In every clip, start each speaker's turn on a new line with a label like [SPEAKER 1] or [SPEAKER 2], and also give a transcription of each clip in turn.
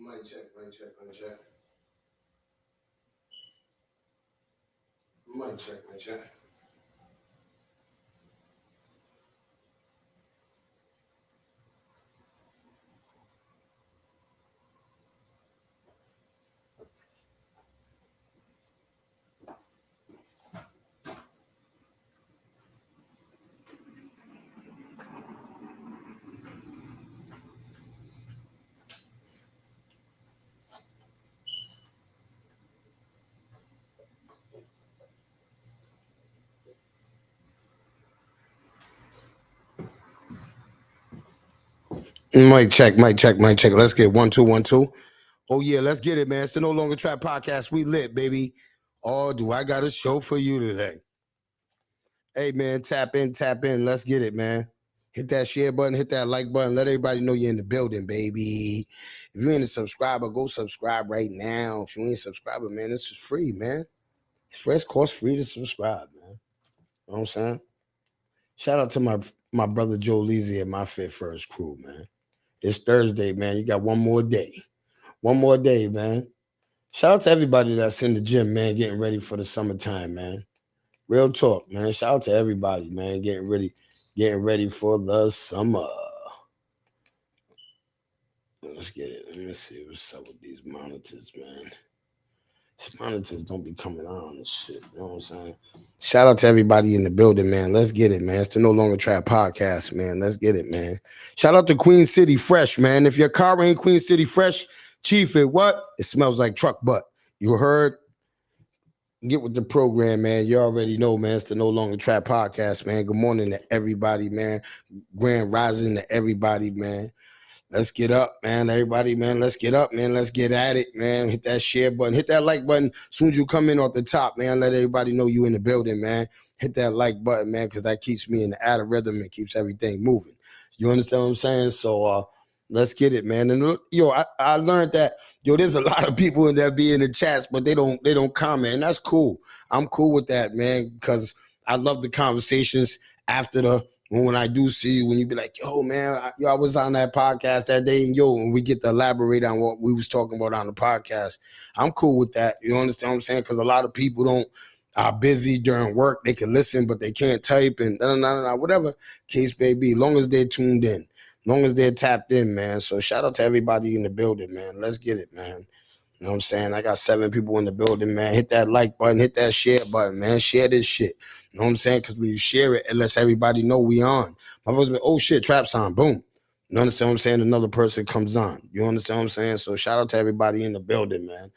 [SPEAKER 1] Mic check, mic check, mic check. Mic check, mic check. Mic check, mic check, mic check. Let's get 1 2 1 2. Oh yeah, let's get it, man. It's the No Longer Trap Podcast. We lit, baby. Oh, do I got a show for you today? Hey man, tap in, tap in. Let's get it, man. Hit that share button, hit that like button. Let everybody know you're in the building, baby. If you ain't a subscriber, go subscribe right now. If you ain't a subscriber, man, this is free, man. It's fresh cost free to subscribe, man. You know what I'm saying? Shout out to my brother Joe Leasy and my Fit First crew, man. It's Thursday, man. You got one more day. One more day, man. Shout out to everybody that's in the gym, man, getting ready for the summertime, man. Real talk, man. Shout out to everybody, man, getting ready for the summer. Let's get it. Let me see what's up with these monitors, man. These monitors don't be coming on and shit. You know what I'm saying? Shout out to everybody in the building, man. Let's get it, man. It's the No Longer Trap Podcast, man. Let's get it, man. Shout out to Queen City Fresh, man. If your car ain't Queen City Fresh, Chief, it what? It smells like truck butt. You heard? Get with the program, man. You already know, man. It's the No Longer Trap Podcast, man. Good morning to everybody, man. Grand rising to everybody, man. Let's get up, man. Everybody, man. Let's get up, man. Let's get at it, man. Hit that share button. Hit that like button as soon as you come in off the top, man. Let everybody know you in the building, man. Hit that like button, man, because that keeps me in the out of rhythm and keeps everything moving. You understand what I'm saying? So let's get it, man. And I learned that there's a lot of people in there be in the chats, but they don't comment. And that's cool. I'm cool with that, man, because I love the conversations after when I do see you, when you be like, yo, man, I was on that podcast that day, and we get to elaborate on what we was talking about on the podcast. I'm cool with that. You understand what I'm saying? Because a lot of people are busy during work. They can listen, but they can't type and whatever case may be. Long as they're tuned in, long as they're tapped in, man. So shout out to everybody in the building, man. Let's get it, man. You know what I'm saying? I got 7 people in the building, man. Hit that like button, hit that share button, man. Share this shit. You know what I'm saying? Because when you share it, it lets everybody know we on. My folks be, oh shit, Trap's on. Boom. You understand what I'm saying? Another person comes on. You understand what I'm saying? So shout out to everybody in the building, man.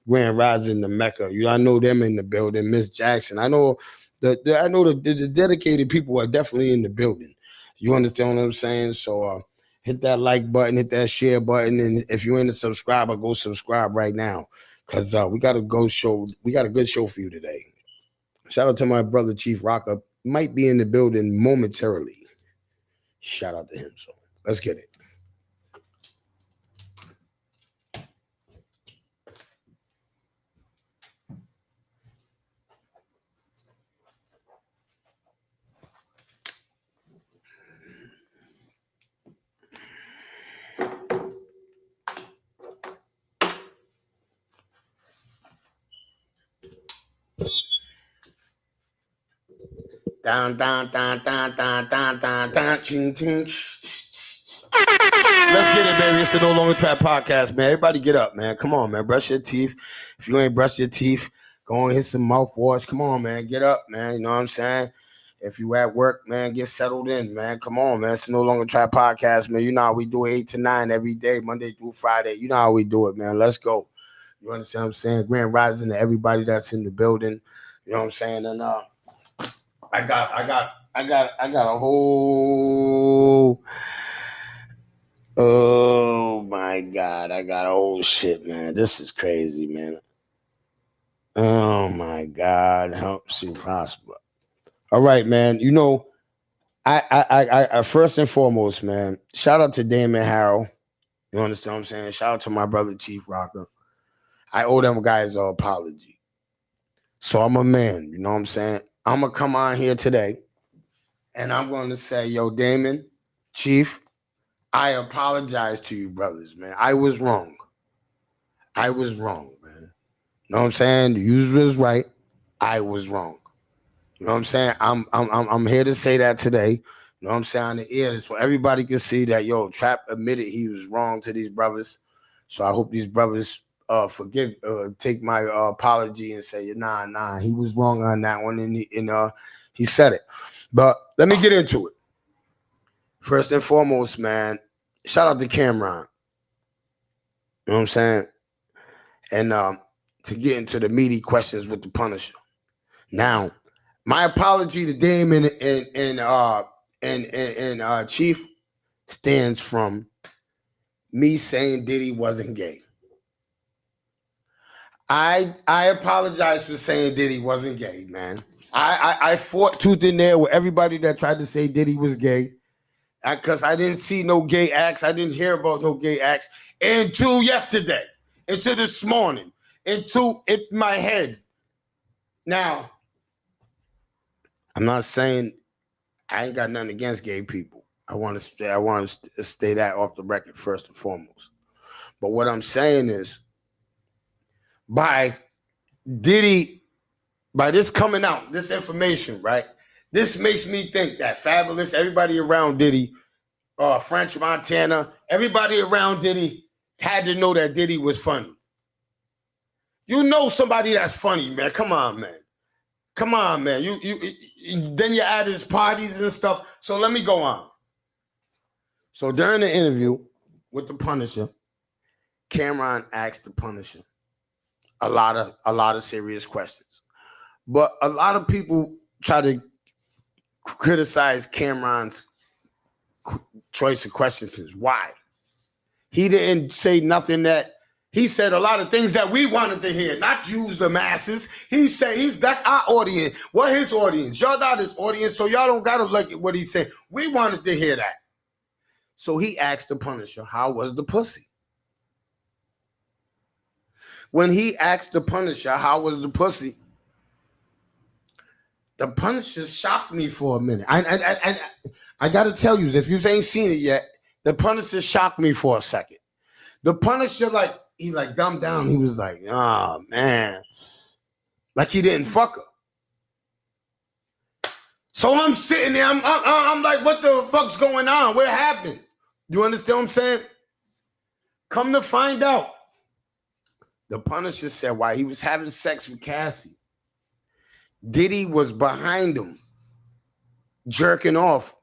[SPEAKER 1] Grand Rising the Mecca. I know them in the building. Miss Jackson. I know the dedicated people are definitely in the building. You understand what I'm saying? So hit that like button, hit that share button, and if you ain't a subscriber, go subscribe right now. Cause we got a good show for you today. Shout out to my brother Chief Rocker. Might be in the building momentarily. Shout out to him. So let's get it. Down, down, down, down, down, down, down, down, ching, ching. Let's get it, baby. It's the No Longer Trap Podcast, man. Everybody get up, man. Come on, man. Brush your teeth. If you ain't brushed your teeth, go and hit some mouthwash. Come on, man. Get up, man. You know what I'm saying? If you at work, man, get settled in, man. Come on, man. It's the No Longer Trap Podcast, man. You know how we do it 8 to 9 every day, Monday through Friday. You know how we do it, man. Let's go. You understand what I'm saying? Grand rising to everybody that's in the building. You know what I'm saying? And I got a whole. Oh my God! I got a whole shit, man. This is crazy, man. Oh my God! Helps you prosper. All right, man. You know, I first and foremost, man. Shout out to Damon Harrell. You understand what I'm saying? Shout out to my brother Chief Rocker. I owe them guys an apology. So I'm a man. You know what I'm saying? I'm gonna come on here today. And I'm going to say, yo, Damon, Chief, I apologize to you, brothers, man. I was wrong. I was wrong, man. You know what I'm saying? The user is right. I was wrong. You know what I'm saying? I'm here to say that today. You know what I'm saying? On the air, so everybody can see that Trap admitted he was wrong to these brothers. So I hope these brothers take my apology and say, nah, he was wrong on that one, and he said it. But let me get into it. First and foremost, man, shout out to Cameron. You know what I'm saying? And to get into the meaty questions with the Punisher. Now, my apology to Dame and Chief stands from me saying Diddy wasn't gay. I apologize for saying Diddy wasn't gay, man. I fought tooth and nail with everybody that tried to say Diddy was gay. Because I didn't see no gay acts. I didn't hear about no gay acts until yesterday, until this morning, until in my head. Now, I'm not saying I ain't got nothing against gay people. I want to stay that off the record first and foremost. But what I'm saying is, by this coming out, this information, right? This makes me think that Fabulous, everybody around Diddy, French Montana, everybody around Diddy had to know that Diddy was funny. You know somebody that's funny, man. Come on, man. Then you add his parties and stuff. So let me go on. So during the interview with the Punisher, Cameron asked the Punisher a lot of serious questions. But a lot of people try to criticize Cameron's choice of questions. Why? He didn't say nothing that he said a lot of things that we wanted to hear, not use the masses. He said that's our audience. What his audience? Y'all not his audience, so y'all don't gotta look at what he said. We wanted to hear that. So he asked the Punisher, how was the pussy? When he asked the Punisher, how was the pussy? The Punisher shocked me for a minute. I got to tell you, if you ain't seen it yet, the Punisher shocked me for a second. The Punisher, he dumbed down. He was like, oh, man. Like he didn't fuck her. So I'm sitting there. I'm like, what the fuck's going on? What happened? You understand what I'm saying? Come to find out, the Punisher said while he was having sex with Cassie, Diddy was behind him, jerking off.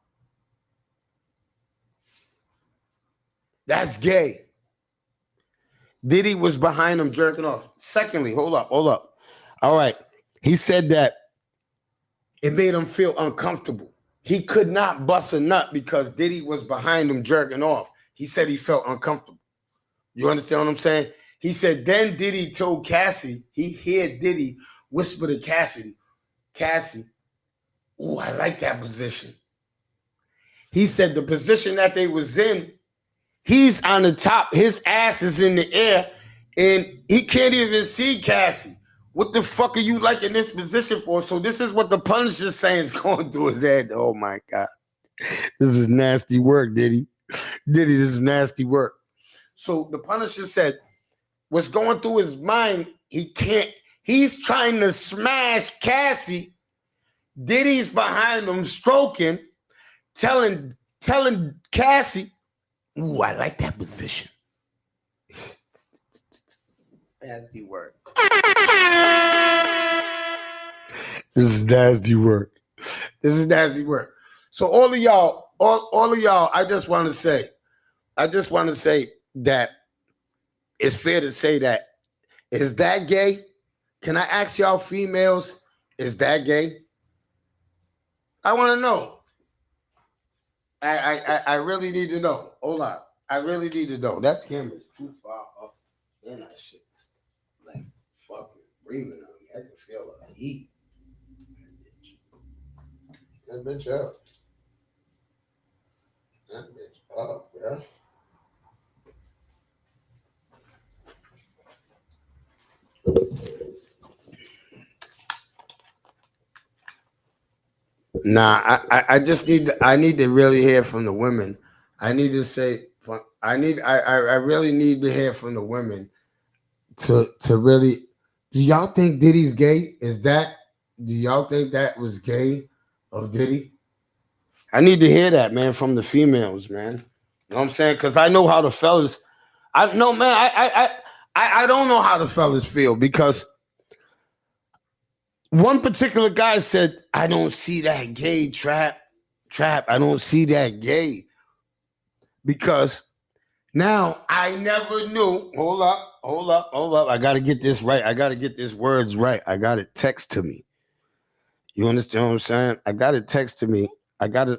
[SPEAKER 1] That's gay. Diddy was behind him jerking off. Secondly, hold up. All right. He said that it made him feel uncomfortable. He could not bust a nut because Diddy was behind him jerking off. He said he felt uncomfortable. You understand what I'm saying? He said then Diddy told Cassie, he heard Diddy whisper to Cassie, oh, I like that position. He said the position that they was in, he's on the top, his ass is in the air, and he can't even see Cassie. What the fuck are you liking this position for? So this is what the Punisher saying is going through his head. Oh my God. This is nasty work, Diddy. Diddy, this is nasty work. So the Punisher said, what's going through his mind, he's trying to smash Cassie. Diddy's behind him stroking, telling Cassie, ooh, I like that position. Nasty work. This is nasty work. So all of y'all, I just want to say that it's fair to say that, is that gay? Can I ask y'all females, is that gay? I want to know. I really need to know. Hold on. I really need to know. That camera's too far up. And that shit is like fucking breathing on me. I can feel the heat. That bitch up. That bitch up, bro. Nah, I just I need to really hear from the women. I really need to hear from the women to really. Do y'all think Diddy's gay? Do y'all think that was gay of Diddy? I need to hear that, man, from the females, man. You know what I'm saying? Because I know how the fellas. I know, man. I don't know how the fellas feel because one particular guy said, "I don't see that gay, Trap. I don't see that gay because now I never knew. Hold up. I got to get this right. I got to get these words right. I got it text to me. You understand what I'm saying? I got it text to me. I got.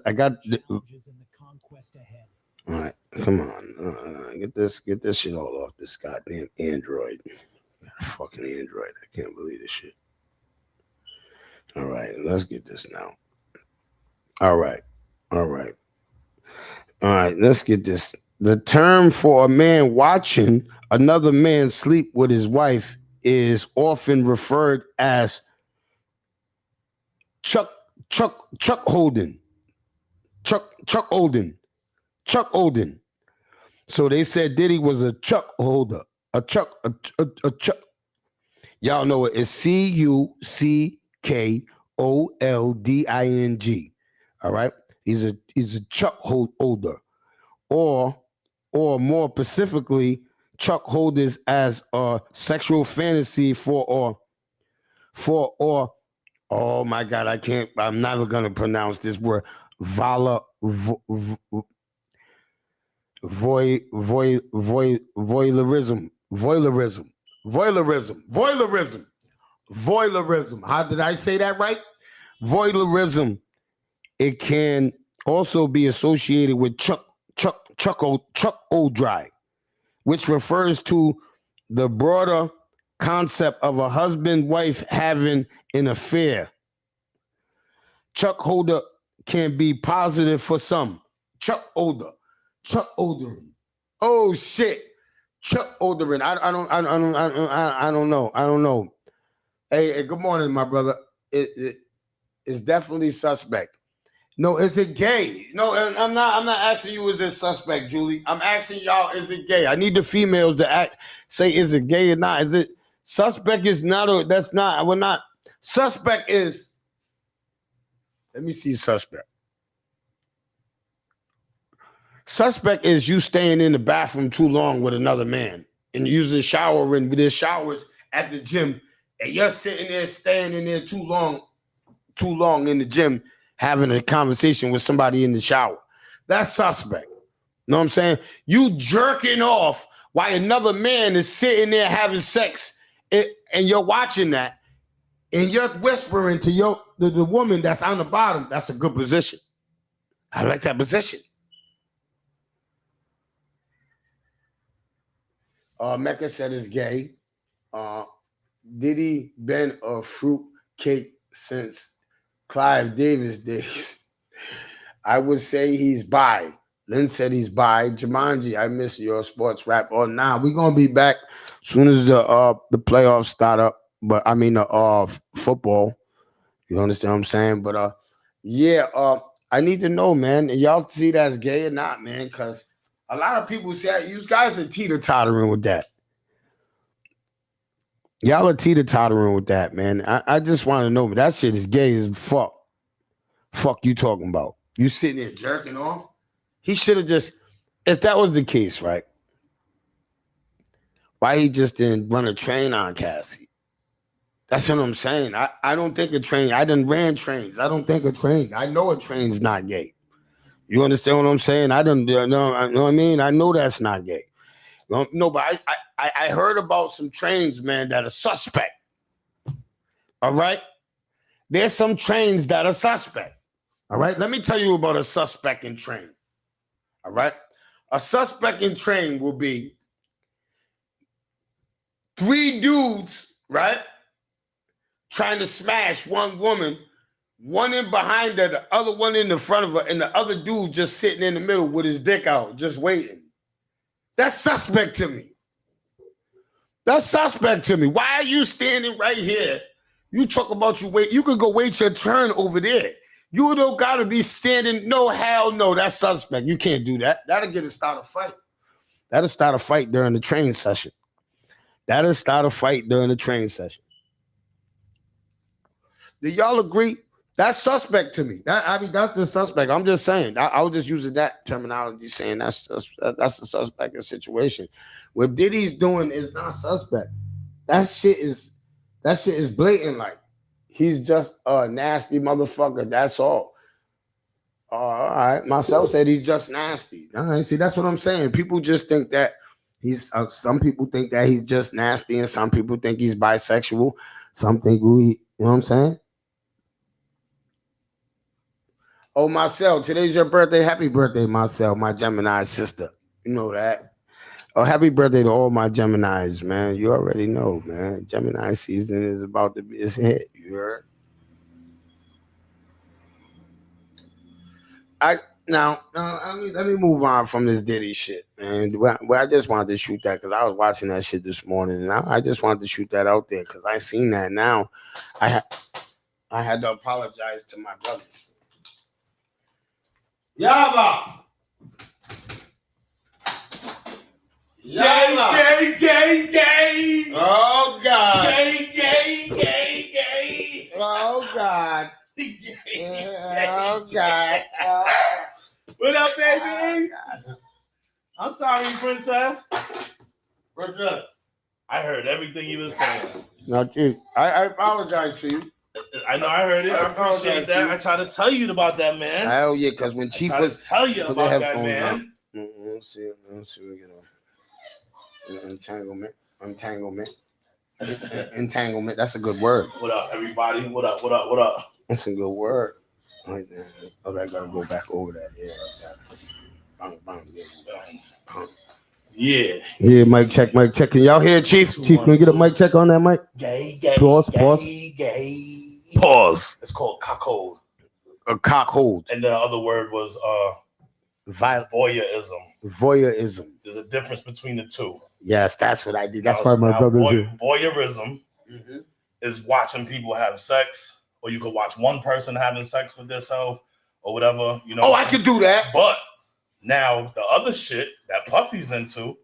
[SPEAKER 1] All right, come on. Get this shit all off this goddamn Android. Fucking Android. I can't believe this shit. All right, let's get this now. All right, let's get this. The term for a man watching another man sleep with his wife is often referred as Chuck Holden. Chuck Holden. So they said Diddy was a Chuck holder. A Chuck. Y'all know it. It's CUCKOLDING. All right. He's a Chuck holder. Or more specifically, Chuck holders as a sexual fantasy for oh my God, I'm never gonna pronounce this word. Voyeurism. How did I say that right? Voyeurism. It can also be associated with Chuck Oldry, which refers to the broader concept of a husband-wife having an affair. Chuck holder can be positive for some. Chuck Olderin. Oh shit, Chuck Olderin. I don't know. Hey, good morning, my brother. It's definitely suspect. No, is it gay? No, I'm not asking you, is it suspect, Julie? I'm asking y'all, is it gay? I need the females to say, is it gay or not? Is it suspect? Is not, that's not, we're not. Suspect is, let me see suspect. Suspect is you staying in the bathroom too long with another man and using showering with his showers at the gym, and you're sitting there, staying in there too long in the gym, having a conversation with somebody in the shower. That's suspect. You know what I'm saying? You jerking off while another man is sitting there having sex, and you're watching that, and you're whispering to the woman that's on the bottom. That's a good position. I like that position. Mecca said it's gay. Diddy been a fruit cake since Clive Davis days. I would say he's bi. Lynn said he's bi. Jumanji, I miss your sports rap. Oh, now we're gonna be back as soon as the playoffs start up. But I mean football. You understand what I'm saying? But I need to know, man. Y'all see that's gay or not, man? Because a lot of people say you guys are teeter-tottering with that. Y'all are teeter-tottering with that, man. I just want to know, but that shit is gay as fuck. Fuck you talking about? You sitting there jerking off? He should have just, if that was the case, right? Why he just didn't run a train on Cassie? That's what I'm saying. I don't think a train, I done ran trains. I don't think a train, I know a train's not gay. You understand what I'm saying? I don't know, you know what I mean? I know that's not gay. No, but I heard about some trains, man, that are suspect. All right? There's some trains that are suspect. All right? Let me tell you about a suspect in train. All right? A suspect in train will be 3 dudes, right? Trying to smash one woman, one in behind her, the other one in the front of her, and the other dude just sitting in the middle with his dick out, just waiting. That's suspect to me. That's suspect to me. Why are you standing right here? You talk about you wait. You could go wait your turn over there. You don't got to be standing. No, hell no. That's suspect. You can't do that. That'll start a fight. That'll start a fight during the train session. That'll start a fight during the training session. Do y'all agree? That's suspect to me. That's the suspect. I'm just saying. I was just using that terminology, saying that's a suspect situation. What Diddy's doing is not suspect. That shit is blatant. Like, he's just a nasty motherfucker. That's all. All right. Myself said he's just nasty. All right. See, that's what I'm saying. People just think that he's. Some people think that he's just nasty, and some people think he's bisexual. Some think you know what I'm saying? Oh, Marcel, today's your birthday. Happy birthday, Marcel, my Gemini sister. You know that. Oh, happy birthday to all my Geminis, man. You already know, man. Gemini season is about to be it's hit. You heard? Let me move on from this Diddy shit, man. Well, I just wanted to shoot that because I was watching that shit this morning, and I just wanted to shoot that out there because I seen that now. I had to apologize to my brothers. Yaba. Gay. Oh God. Gay. Oh God. Oh God.
[SPEAKER 2] What up, baby? I'm sorry, princess. Princess, I heard everything you were saying.
[SPEAKER 1] Not you. I apologize to you.
[SPEAKER 2] I know I heard it. I appreciate that. I tried to tell you about that, man.
[SPEAKER 1] Hell yeah, because when Chief was
[SPEAKER 2] tell you about that, man.
[SPEAKER 1] Let's see. We get on entanglement. That's a good word.
[SPEAKER 2] What up, everybody? What up?
[SPEAKER 1] That's a good word. Like that. Oh, I gotta go back over that. Yeah, like that. Yeah, mic check. Can y'all hear Chief? Chief, can we get a mic check on that mic?
[SPEAKER 2] Gay.
[SPEAKER 1] Pause.
[SPEAKER 2] Pause. It's called cockhold.
[SPEAKER 1] A cockhold.
[SPEAKER 2] And the other word was voyeurism. There's a difference between the two.
[SPEAKER 1] Yes, that's what I did. That's why my brother's here.
[SPEAKER 2] Voyeurism is watching people have sex, or you could watch one person having sex with themselves or whatever, you know.
[SPEAKER 1] Oh, I could do that.
[SPEAKER 2] But now the other shit that Puffy's into,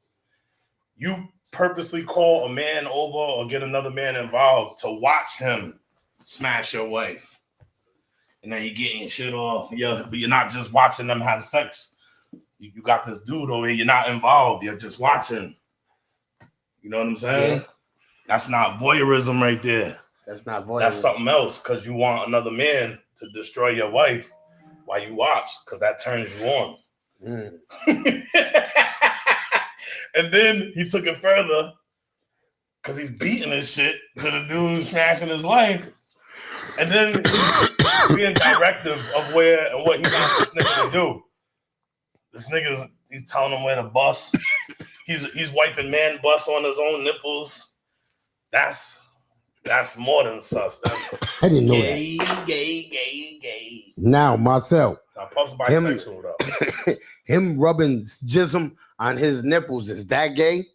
[SPEAKER 2] you purposely call a man over or get another man involved to watch him smash your wife. And then you're getting shit off. Yeah, but you're not just watching them have sex. You got this dude over here, you're not involved, you're just watching. You know what I'm saying? Yeah. That's not voyeurism right there.
[SPEAKER 1] That's not voyeurism.
[SPEAKER 2] That's something else, because you want another man to destroy your wife while you watch, because that turns you on. And then he took it further, because he's beating his shit to the dude smashing his wife. And then he's being directive of where and what he wants this nigga to do. This nigga's, he's telling him where to bust. He's wiping man bust on his own nipples. That's more than sus. That's
[SPEAKER 1] I didn't know that.
[SPEAKER 2] Gay.
[SPEAKER 1] Now, Marcel.
[SPEAKER 2] Now, Puff's bisexual though.
[SPEAKER 1] Him rubbing jism on his nipples, is that gay?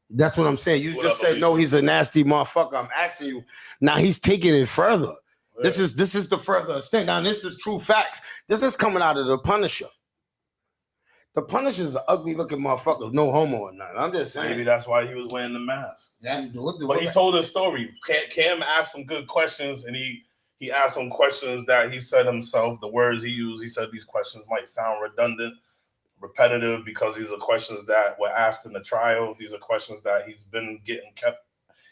[SPEAKER 1] That's what I'm saying. You just said no, he's a nasty motherfucker. I'm asking you. Now he's taking it further. Yeah. This is the further extent. Now this is true facts. This is coming out of the Punisher. The Punisher's an ugly looking motherfucker, no homo or nothing. I'm just saying.
[SPEAKER 2] Maybe that's why he was wearing the mask.
[SPEAKER 1] But
[SPEAKER 2] he told his story. Cam asked some good questions, and he asked some questions that he said himself, the words he used. He said these questions might sound redundant, repetitive, because these are questions that were asked in the trial. These are questions that he's been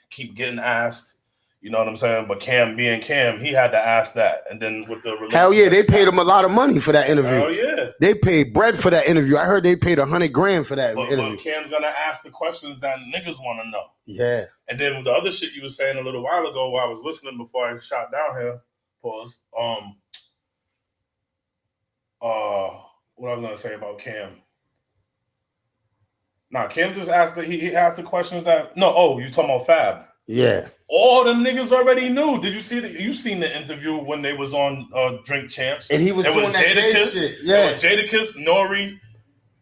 [SPEAKER 2] keep getting asked. You know what I'm saying? But Cam being Cam, he had to ask that. And then with the
[SPEAKER 1] hell yeah, they paid him a lot of money for that interview.
[SPEAKER 2] Hell yeah.
[SPEAKER 1] They paid bread for that interview. I heard they paid $100,000 for that interview.
[SPEAKER 2] But Cam's gonna ask the questions that niggas want to know.
[SPEAKER 1] Yeah.
[SPEAKER 2] And then the other shit you were saying a little while ago while I was listening before I shot down here, pause. What I was gonna say about Cam. Nah, Cam just asked he asked the questions that you talking about Fab.
[SPEAKER 1] Yeah.
[SPEAKER 2] All them niggas already knew. Did you see you seen the interview when they was on Drink Champs?
[SPEAKER 1] And he was doing that shit.
[SPEAKER 2] Yeah. It was Jadakiss, Nori,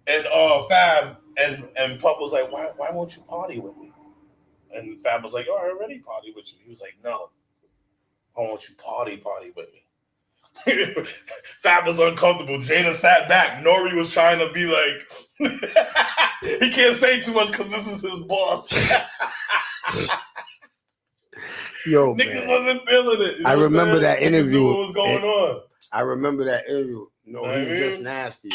[SPEAKER 2] and Fab, and Puff was like, why won't you party with me? And Fab was like, I already party with you. He was like, no, I want you party with me. Fab was uncomfortable. Jada sat back. Nori was trying to be like, he can't say too much because this is his boss.
[SPEAKER 1] Yo,
[SPEAKER 2] Niggas
[SPEAKER 1] man.
[SPEAKER 2] wasn't feeling it. You know
[SPEAKER 1] I remember
[SPEAKER 2] what I'm
[SPEAKER 1] that
[SPEAKER 2] saying? Niggas
[SPEAKER 1] interview.
[SPEAKER 2] knew what was going on.
[SPEAKER 1] I remember that interview. No,
[SPEAKER 2] Know
[SPEAKER 1] he's
[SPEAKER 2] what I
[SPEAKER 1] just
[SPEAKER 2] mean?
[SPEAKER 1] nasty.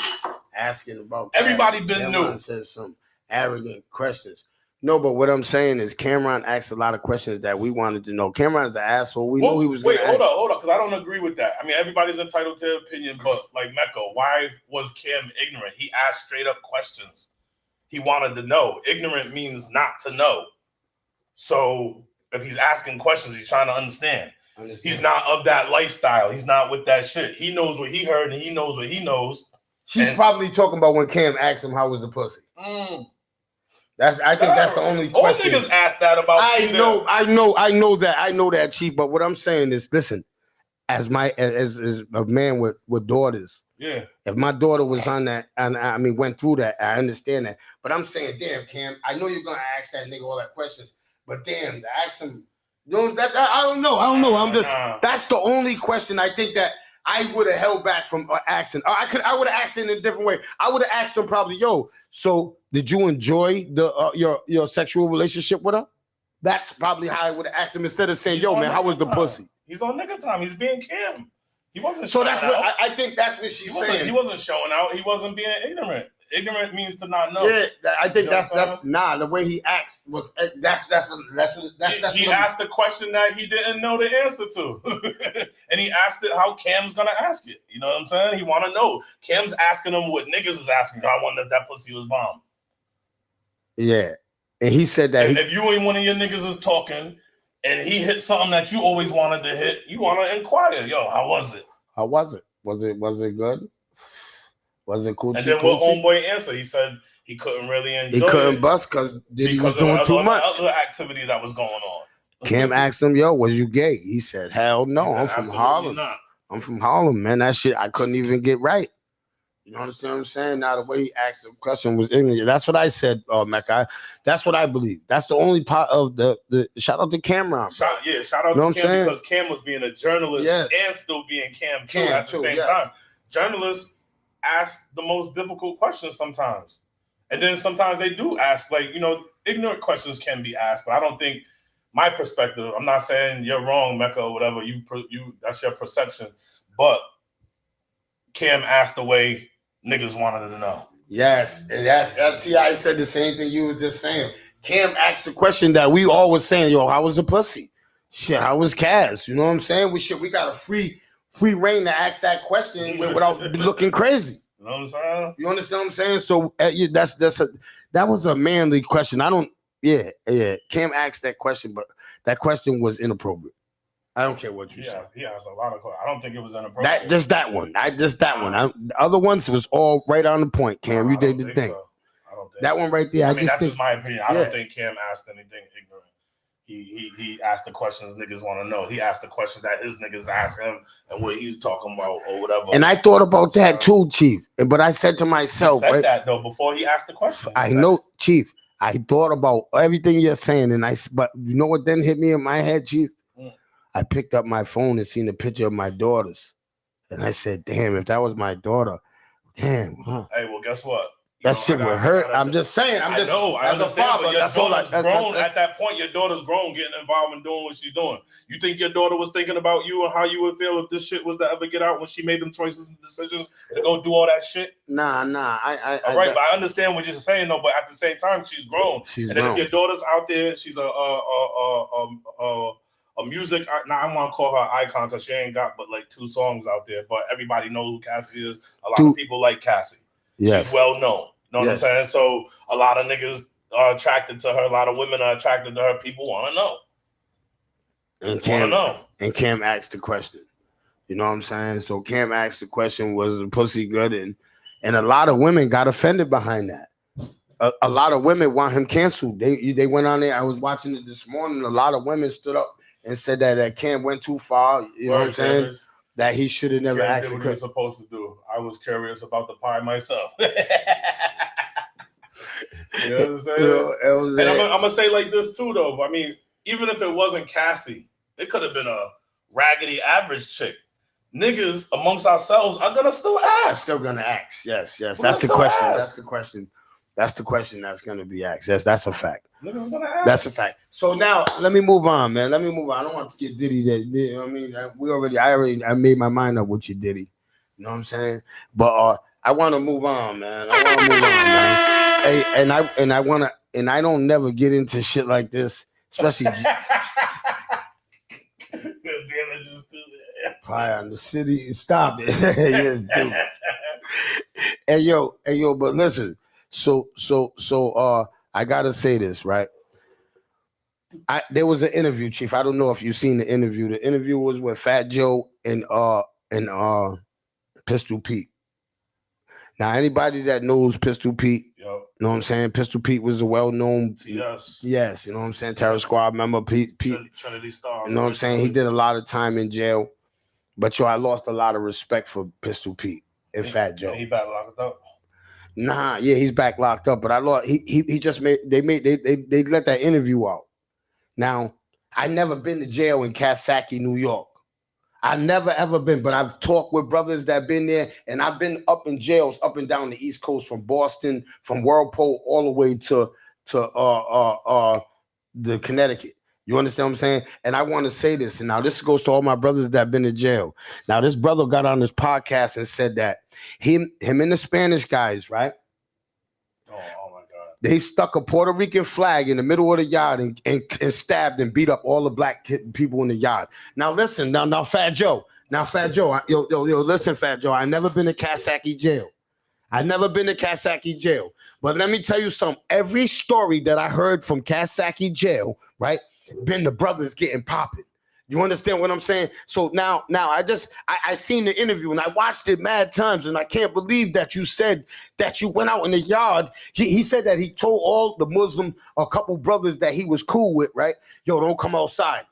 [SPEAKER 1] Asking about
[SPEAKER 2] Everybody
[SPEAKER 1] Cassie.
[SPEAKER 2] been
[SPEAKER 1] Cameron
[SPEAKER 2] new.
[SPEAKER 1] says some arrogant questions. No, but what I'm saying is Cameron asked a lot of questions that we wanted to know. Cameron's an asshole. We know he was going to
[SPEAKER 2] Hold up, because I don't agree with that. I mean, everybody's entitled to their opinion, but like Mecca, why was Cam ignorant? He asked straight up questions. He wanted to know. Ignorant means not to know. So if he's asking questions, he's trying to understand. He's not of that lifestyle. He's not with that shit. He knows what he heard and he knows what he knows.
[SPEAKER 1] She's probably talking about when Cam asked him how was the pussy. I think that's the only question.
[SPEAKER 2] All niggas ask that about.
[SPEAKER 1] I know that, Chief. But what I'm saying is, listen, as a man with daughters.
[SPEAKER 2] Yeah.
[SPEAKER 1] If my daughter was on that, and I mean went through that, I understand that. But I'm saying, damn, Cam, I know you're gonna ask that nigga all that questions, but damn, to ask him, you know, that I don't know. I'm just that's the only question I think that I would have held back from asking. I would have asked it in a different way. I would have asked him probably, yo, so did you enjoy the your sexual relationship with her? That's probably how I would have asked him instead of saying, yo, man, how was the pussy?
[SPEAKER 2] He's on nigga time. He's being Cam. He wasn't.
[SPEAKER 1] So that's what I think. That's what she's saying.
[SPEAKER 2] He wasn't showing out. He wasn't being ignorant. Ignorant means to not know.
[SPEAKER 1] Yeah, I think that's the way he acts was that's
[SPEAKER 2] he asked a question that he didn't know the answer to, and he asked it how Cam's gonna ask it. You know what I'm saying? He want to know. Cam's asking him what niggas is asking. I wonder if that pussy was bomb.
[SPEAKER 1] Yeah, and he said that
[SPEAKER 2] if you ain't one of your niggas is talking. And he hit something that you always wanted to hit. You want to inquire, yo, how was it?
[SPEAKER 1] How was it? Was it good? Was it cool?
[SPEAKER 2] And then what homeboy answer? He said he couldn't really enjoy it.
[SPEAKER 1] He couldn't bust because he was doing too much.
[SPEAKER 2] Other activity that was going on.
[SPEAKER 1] Cam asked him, yo, was you gay? He said, hell no, I'm from Harlem.
[SPEAKER 2] Not.
[SPEAKER 1] I'm from Harlem, man. That shit I couldn't even get right. You understand what I'm saying? Now the way he asked the question was ignorant. That's what I said, Mecca. That's what I believe. That's the only part of the shout out to Cameron.
[SPEAKER 2] Shout out to Cam because Cam was being a journalist and still being Cam too at the same time. Journalists ask the most difficult questions sometimes. And then sometimes they do ask, like, you know, ignorant questions can be asked, but I don't think my perspective, I'm not saying you're wrong, Mecca, or whatever, you that's your perception, but Cam asked the way niggas wanted to know.
[SPEAKER 1] Yes, and that's T.I. said the same thing you was just saying. Cam asked the question that we all was saying, yo, how was the pussy? Shit, how was Kaz? You know what I'm saying? We got a free reign to ask that question without looking crazy.
[SPEAKER 2] You know what I'm saying?
[SPEAKER 1] You understand what I'm saying? So that was a manly question. Cam asked that question, but that question was inappropriate. I don't care what you say.
[SPEAKER 2] He asked a lot of questions. I don't think it was inappropriate.
[SPEAKER 1] That one. The other ones was all right on the point, Cam. You did the thing.
[SPEAKER 2] So. I don't think
[SPEAKER 1] that one right there.
[SPEAKER 2] That's just my opinion. I don't think Cam asked anything ignorant. He asked the questions niggas want to know. He asked the questions that his niggas ask him and what he's talking about or whatever.
[SPEAKER 1] And I thought about that too, Chief. But I said to myself,
[SPEAKER 2] he said that though before he asked the question.
[SPEAKER 1] I know, Chief. I thought about everything you're saying, but you know what then hit me in my head, Chief? I picked up my phone and seen a picture of my daughters. And I said, damn, if that was my daughter, damn. Huh.
[SPEAKER 2] Hey, well, guess what?
[SPEAKER 1] That shit would hurt. I'm just saying. I understand, as a father,
[SPEAKER 2] that's all. Grown at that point. Your daughter's grown, getting involved and doing what she's doing. You think your daughter was thinking about you and how you would feel if this shit was to ever get out when she made them choices and decisions to go do all that shit?
[SPEAKER 1] Nah.
[SPEAKER 2] All right, but I understand what you're saying though. But at the same time, she's grown. Then if your daughter's out there, she's a music. Now I want to call her icon because she ain't got but like 2 songs out there. But everybody knows who Cassie is. A lot of people like Cassie. Yes. She's well known. Know what I'm saying? So a lot of niggas are attracted to her. A lot of women are attracted to her. People want to know.
[SPEAKER 1] And Cam asked the question. You know what I'm saying? So Cam asked the question, was the pussy good? And a lot of women got offended behind that. A lot of women want him canceled. They went on there. I was watching it this morning. A lot of women stood up and said that Cam went too far. You know what I'm saying? That he should have never asked
[SPEAKER 2] what he was supposed to do. I was curious about the pie myself. You know what I'm saying? And I'm gonna say like this too, though. I mean, even if it wasn't Cassie, it could have been a raggedy average chick niggas amongst ourselves are gonna still ask.
[SPEAKER 1] Still gonna ask. Yes.
[SPEAKER 2] We're
[SPEAKER 1] That's
[SPEAKER 2] gonna
[SPEAKER 1] the
[SPEAKER 2] still
[SPEAKER 1] question.
[SPEAKER 2] ask.
[SPEAKER 1] That's the question. That's the question that's gonna be asked. Yes, that's a fact.
[SPEAKER 2] Niggas is gonna ask.
[SPEAKER 1] That's a fact. So now let me move on, man. Let me move on. I don't want to get Diddy. You know what I mean, I made my mind up with you, Diddy. You know what I'm saying? But I want to move on, man. I want to move on, man. Hey, and I don't never get into shit like this, especially Fire in the city. Stop it. Yes, dude. Hey yo, but listen. So I gotta say this, right? There was an interview, Chief. I don't know if you've seen the interview. The interview was with Fat Joe and Pistol Pete. Now, anybody that knows Pistol Pete,
[SPEAKER 2] Yo.
[SPEAKER 1] know what I'm saying? Pistol Pete was a well-known,
[SPEAKER 2] yes,
[SPEAKER 1] you know what I'm saying? Terror Squad member, Pete,
[SPEAKER 2] Trinity Stars.
[SPEAKER 1] you know what I'm saying? He did a lot of time in jail, but I lost a lot of respect for Pistol Pete and Fat Joe.
[SPEAKER 2] He back locked up.
[SPEAKER 1] Nah, yeah, he's back locked up, but I lost. He just they let that interview out. Now, I never been to jail in Coxsackie, New York. I never ever been, but I've talked with brothers that been there, and I've been up in jails up and down the East Coast, from Boston, from Whirlpool, all the way to the Connecticut. You understand what I'm saying? And I want to say this, and now this goes to all my brothers that been in jail. Now, this brother got on this podcast and said that him and the Spanish guys, right?
[SPEAKER 2] Oh my God.
[SPEAKER 1] They stuck a Puerto Rican flag in the middle of the yard and stabbed and beat up all the black people in the yard. Now listen, now Fat Joe. Listen, Fat Joe. I never been to Coxsackie jail. I never been to Coxsackie jail. But let me tell you something. Every story that I heard from Coxsackie jail, right, been the brothers getting popping. You understand what I'm saying? So now I seen the interview and I watched it mad times, and I can't believe that you said that you went out in the yard. He said that he told all the Muslim, a couple brothers that he was cool with, right? Yo, don't come outside.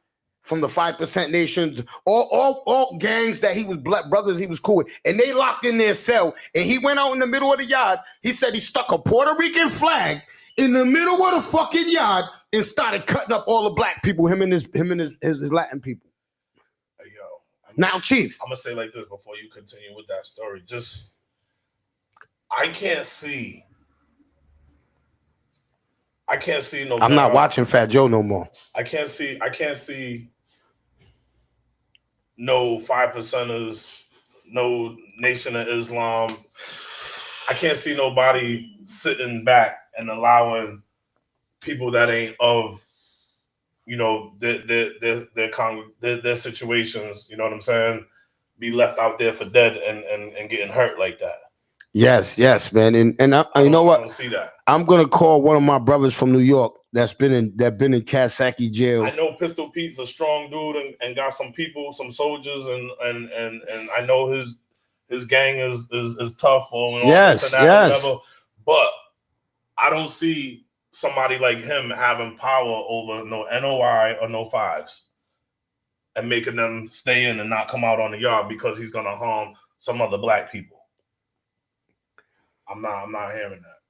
[SPEAKER 1] From the 5% nations, all gangs that he was black brothers he was cool with, and they locked in their cell, and he went out in the middle of the yard. He said he stuck a Puerto Rican flag in the middle of the fucking yard and started cutting up all the black people, him and his Latin people.
[SPEAKER 2] Hey, yo.
[SPEAKER 1] Now, Chief,
[SPEAKER 2] I'm gonna say like this before you continue with that story. Just, I can't see no.
[SPEAKER 1] I'm not watching Fat Joe no more.
[SPEAKER 2] I can't see no 5%ers, no Nation of Islam. I can't see nobody sitting back and allowing people that ain't of, you know, their situations, you know what I'm saying, be left out there for dead and getting hurt like that.
[SPEAKER 1] Yes, man. And you know what?
[SPEAKER 2] I don't see that.
[SPEAKER 1] I'm gonna call one of my brothers from New York that's been in Coxsackie jail.
[SPEAKER 2] I know Pistol Pete's a strong dude and got some people, some soldiers, and I know his gang is tough or all this and that, whatever. But I don't see somebody like him having power over no NOI or no fives and making them stay in and not come out on the yard because he's gonna harm some other black people. I'm not hearing that.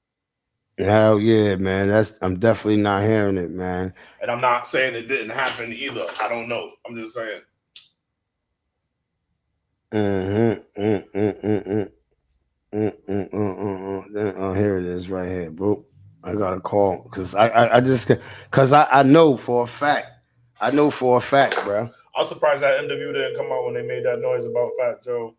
[SPEAKER 1] Hell yeah, man. I'm definitely not hearing it, man.
[SPEAKER 2] And I'm not saying it didn't happen either. I don't know. I'm just saying.
[SPEAKER 1] Oh, here it is, right here, bro. I got a call because I know for a fact. Bro.
[SPEAKER 2] I'm surprised that interview didn't come out when they made that noise about Fat Joe.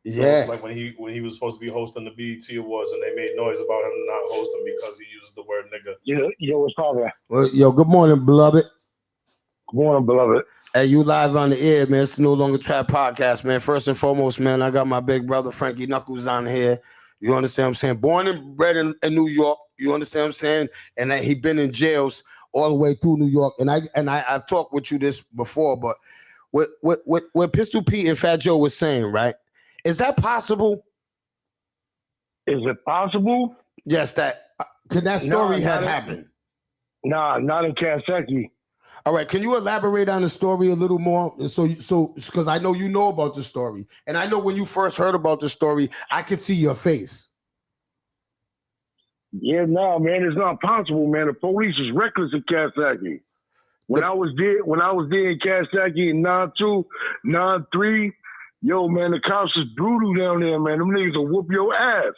[SPEAKER 1] Yeah,
[SPEAKER 2] like when he was supposed to be hosting the BET Awards, and they made noise about him not hosting because he used the word nigga.
[SPEAKER 3] Yo, what's poppin'?
[SPEAKER 1] Well, yo, good morning, beloved.
[SPEAKER 3] Good morning, beloved.
[SPEAKER 1] Hey, you live on the air, man. It's No Longer Trap podcast, man. First and foremost, man, I got my big brother Frankie Knuckles on here. You understand what I'm saying? Born and bred in New York. You understand what I'm saying? And he been in jails all the way through New York. And I've talked with you this before, but what Pistol Pete and Fat Joe was saying, right? Is that possible?
[SPEAKER 3] Is it possible?
[SPEAKER 1] Yes, that story had happened.
[SPEAKER 3] Nah, not in Coxsackie.
[SPEAKER 1] All right, can you elaborate on the story a little more? So because I know you know about the story, and I know when you first heard about the story, I could see your face.
[SPEAKER 3] Yeah, no, man, it's not possible, man. The police is reckless in Coxsackie. When I was there in Coxsackie in 92, 93, Yo, man, the cops is brutal down there, man. Them niggas will whoop your ass.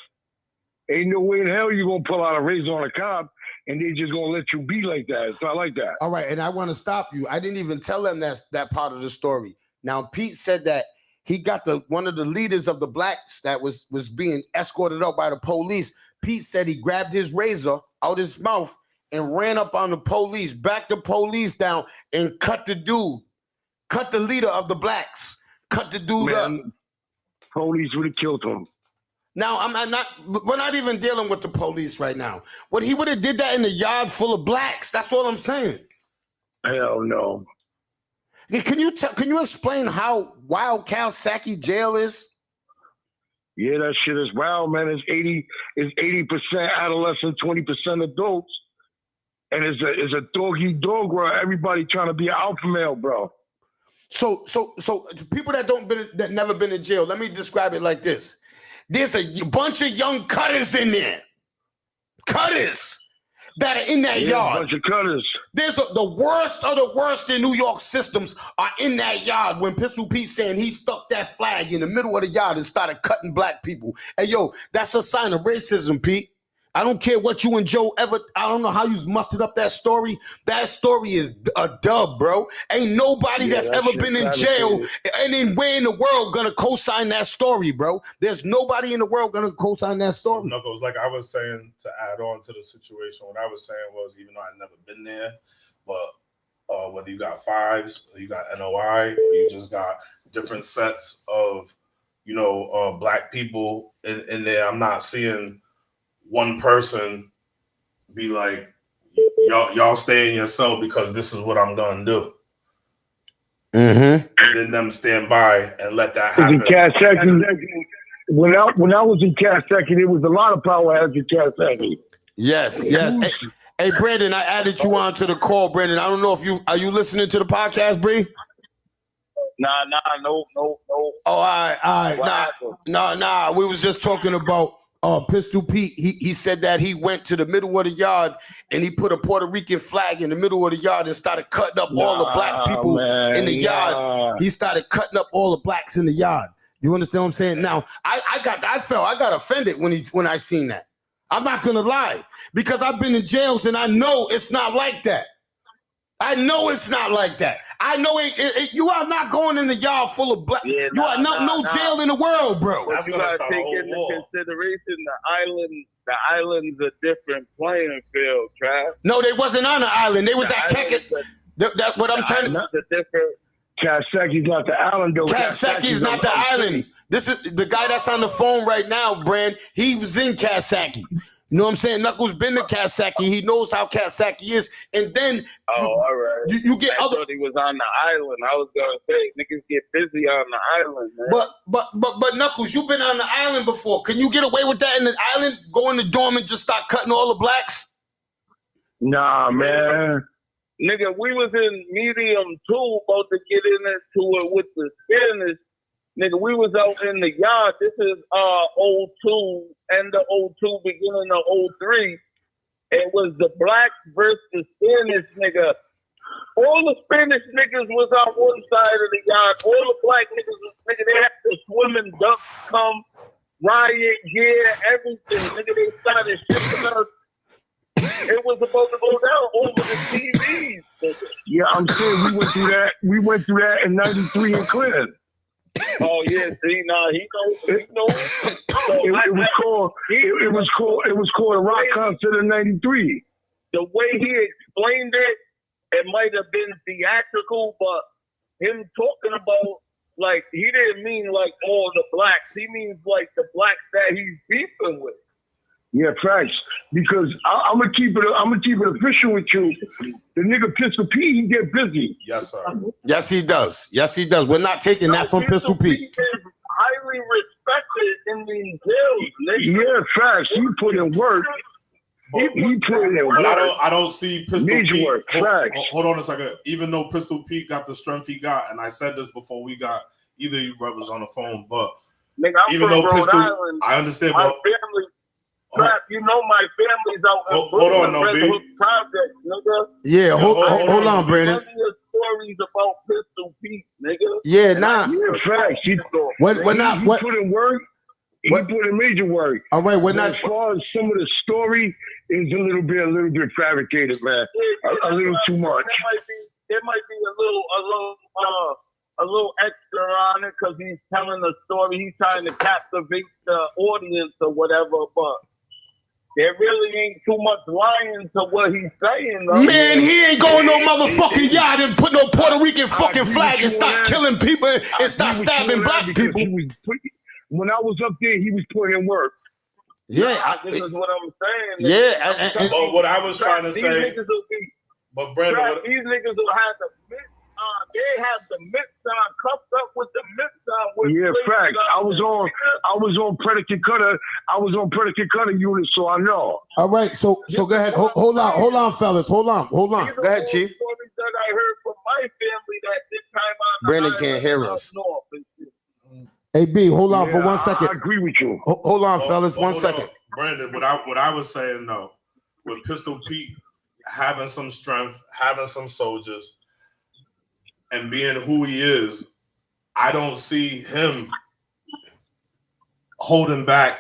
[SPEAKER 3] Ain't no way in hell you gonna pull out a razor on a cop and they just gonna let you be like that. It's not like that.
[SPEAKER 1] All right, and I want to stop you. I didn't even tell them that part of the story. Now, Pete said that he got one of the leaders of the blacks that was being escorted up by the police. Pete said he grabbed his razor out his mouth and ran up on the police, backed the police down, and cut the dude, cut the leader of the blacks, cut the dude up.
[SPEAKER 3] Police would have killed him.
[SPEAKER 1] Now, we're not even dealing with the police right now. What he would have did that in a yard full of blacks. That's all I'm saying.
[SPEAKER 3] Hell no.
[SPEAKER 1] Can you explain how wild Calsaki jail is?
[SPEAKER 3] Yeah, that shit is wild, man. It's 80% adolescent, 20% adults. And it's a dog where everybody trying to be an alpha male, bro.
[SPEAKER 1] So people that never been in jail, let me describe it like this. There's a bunch of young cutters in there. Cutters that are in that yard.
[SPEAKER 3] A bunch of cutters.
[SPEAKER 1] There's the worst of the worst in New York systems are in that yard when Pistol Pete saying he stuck that flag in the middle of the yard and started cutting black people. Hey, yo, that's a sign of racism, Pete. I don't care what you and Joe ever, I don't know how you mustered up that story. That story is a dub, bro. Ain't nobody that's ever been in jail and then where in the world gonna co-sign that story, bro. There's nobody in the world gonna co-sign that story.
[SPEAKER 2] Knuckles, like I was saying, to add on to the situation, what I was saying was, even though I'd never been there, but whether you got fives or you got NOI or you just got different sets of, black people in there, I'm not seeing one person be like, y'all stay in your cell because this is what I'm gonna do. And then them stand by and let that happen.
[SPEAKER 3] When I was in Casaki, there was a lot of power heads in Casaki.
[SPEAKER 1] Yes. Hey, Brandon, I added you on to the call, Brandon. I don't know if are you listening to the podcast, Bree?
[SPEAKER 4] Nah, no.
[SPEAKER 1] Oh, all right. Nah. We was just talking about Pistol Pete. He said that he went to the middle of the yard and he put a Puerto Rican flag in the middle of the yard and started cutting up all the black people in the yard. He started cutting up all the blacks in the yard. You understand what I'm saying? Now, I got offended when I seen that. I'm not gonna lie, because I've been in jails and I know it's not like that. I know it's not like that. I know you are not going in the yard full of black. Yeah, you are no jail in the world, bro.
[SPEAKER 4] But you gotta take into consideration the island's a different playing field, Trav.
[SPEAKER 1] No, they wasn't on the island. They was at Keket. That's what I'm trying to.
[SPEAKER 3] Kasaki's not the island, though.
[SPEAKER 1] Kasaki's not the island. This is the guy that's on the phone right now, Brand. He was in Kasaki. You know what I'm saying? Knuckles been to Kasaki. He knows how Kasaki is. And then
[SPEAKER 4] all right.
[SPEAKER 1] You get
[SPEAKER 4] I thought he was on the island. I was gonna say niggas get busy on the island, man.
[SPEAKER 1] But Knuckles, you've been on the island before. Can you get away with that in the island? Go in the dorm and just start cutting all the blacks?
[SPEAKER 3] Nah, man.
[SPEAKER 4] Nigga, we was in medium 2, about to get into it with the Spanish. Nigga, we was out in the yard. This is 02, end of 02, beginning of 03. It was the black versus the Spanish, nigga. All the Spanish niggas was on one side of the yard. All the black niggas, nigga, they had the swimming ducks come, riot gear, everything. Nigga, they started shipping us. It was supposed to go down over the TVs.
[SPEAKER 3] Yeah, I'm saying we went through that in '93 in Clinton.
[SPEAKER 4] Oh yeah, see, nah, he knows.
[SPEAKER 3] It was called a rock concert in '93.
[SPEAKER 4] The way he explained it might have been theatrical, but him talking about, like, he didn't mean like all the blacks. He means like the blacks that he's beefing with.
[SPEAKER 3] Yeah, facts. Because I'm gonna keep it official with you. The nigga Pistol Pete, he get busy.
[SPEAKER 2] Yes, sir.
[SPEAKER 1] Yes, he does. Yes, he does. We're not taking that from Pistol Pete.
[SPEAKER 4] He is highly respected in these jails.
[SPEAKER 3] Yeah, facts. He put in work. He put in work.
[SPEAKER 2] But I don't see Pistol Pete.
[SPEAKER 3] Work.
[SPEAKER 2] Hold on a second. Even though Pistol Pete got the strength he got, and I said this before we got either of you brothers on the phone, but
[SPEAKER 4] nigga,
[SPEAKER 2] even though
[SPEAKER 4] Rhode
[SPEAKER 2] Pistol,
[SPEAKER 4] Island,
[SPEAKER 2] I understand.
[SPEAKER 4] My family. Crap, you know my family's out in
[SPEAKER 2] hold on, no,
[SPEAKER 4] Red Hook Project, nigga.
[SPEAKER 1] Yeah, hold on, Brandon.
[SPEAKER 4] Plenty of stories about Pistol Pete, nigga.
[SPEAKER 1] Yeah,
[SPEAKER 4] And
[SPEAKER 1] nah.
[SPEAKER 3] Yeah, facts. He
[SPEAKER 1] We're not. What?
[SPEAKER 3] put in work. He
[SPEAKER 1] What?
[SPEAKER 3] put in major work.
[SPEAKER 1] All right, we're
[SPEAKER 3] But
[SPEAKER 1] not.
[SPEAKER 3] as far as some of the story is a little bit fabricated, man. A little too much.
[SPEAKER 4] There might be a little extra on it because he's telling a story. He's trying to captivate the audience or whatever, but there really ain't too much lying to what he's saying. Though.
[SPEAKER 1] Man, he ain't going no motherfucking yacht and put no Puerto Rican fucking flag and start killing people and start stabbing black people.
[SPEAKER 3] When I was up there, he was putting in work.
[SPEAKER 1] Yeah,
[SPEAKER 4] this is what I'm saying.
[SPEAKER 1] Yeah,
[SPEAKER 2] but what I was trying to say, but Brandon,
[SPEAKER 4] these niggas will have the they have the mix-on cuffed up with the mix-on.
[SPEAKER 3] Yeah, fact. I was on predicate cutter. I was on predicate cutter unit, so I know.
[SPEAKER 1] All right, so go ahead. Hold on, fellas. Hold on. Go ahead, Chief.
[SPEAKER 4] Stories that I heard from my family that this time on
[SPEAKER 1] Brandon can't hear us. Hey, B, hold on for 1 second.
[SPEAKER 3] I agree with you.
[SPEAKER 1] Hold on, fellas, 1 second.
[SPEAKER 2] Brandon, what I was saying though, with Pistol Pete having some strength, having some soldiers, and being who he is, I don't see him holding back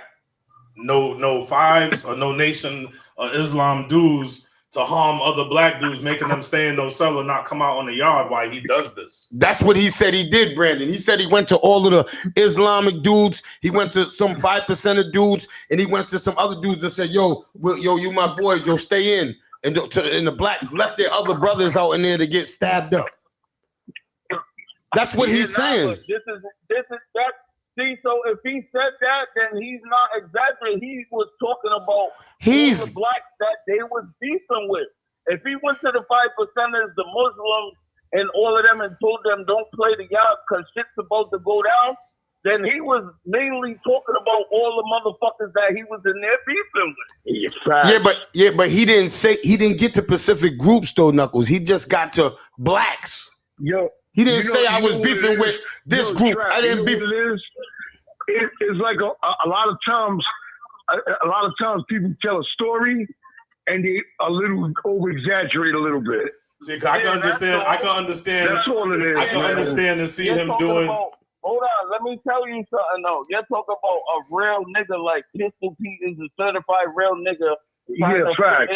[SPEAKER 2] no fives or no Nation or Islam dudes to harm other black dudes, making them stay in no cell and not come out on the yard while he does this.
[SPEAKER 1] That's what he said he did, Brandon. He said he went to all of the Islamic dudes. He went to some 5% of dudes, and he went to some other dudes and said, yo, you my boys, yo, stay in. And the blacks left their other brothers out in there to get stabbed up. That's what he's saying.
[SPEAKER 4] This is that. See, so if he said that, then he's not exaggerating. He was talking about all the blacks that they was beefing with. If he went to the 5%ers, the Muslims, and all of them and told them don't play the yard because shit's about to go down, then he was mainly talking about all the motherfuckers that he was in there beefing with.
[SPEAKER 1] Yeah, but he didn't get to Pacific groups though, Knuckles. He just got to blacks. He didn't say I was beefing with this group. I didn't beef.
[SPEAKER 3] It's like a lot of times. A lot of times people tell a story and they a little over exaggerate a little bit.
[SPEAKER 2] See, I can understand.
[SPEAKER 3] That's all it is.
[SPEAKER 2] I can understand and see him doing.
[SPEAKER 4] Hold on, let me tell you something though. You're talking about a real nigga like Pistol Pete is a certified real nigga.
[SPEAKER 3] Yeah, facts.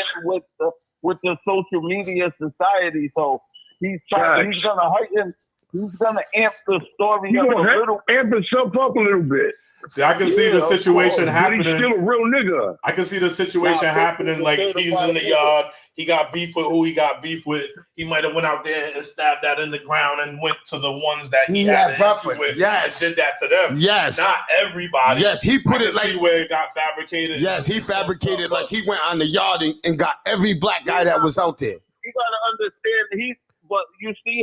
[SPEAKER 4] With the social media society, so he's gonna heighten. He's gonna amp the story up a little.
[SPEAKER 3] Amp himself up a little bit.
[SPEAKER 2] See, I can see the situation happening.
[SPEAKER 3] He's still a real nigga.
[SPEAKER 2] I can see the situation happening. Like he's in the yard, he got beef with who he got beef with. He might have went out there and stabbed that in the ground and went to the ones that he had beef with.
[SPEAKER 1] Yes,
[SPEAKER 2] and did that to them.
[SPEAKER 1] Yes,
[SPEAKER 2] not everybody.
[SPEAKER 1] Yes, he put it like
[SPEAKER 2] see where it got fabricated.
[SPEAKER 1] Yes, he fabricated like he went on the yard and got every black guy that was out there.
[SPEAKER 4] You gotta understand but you see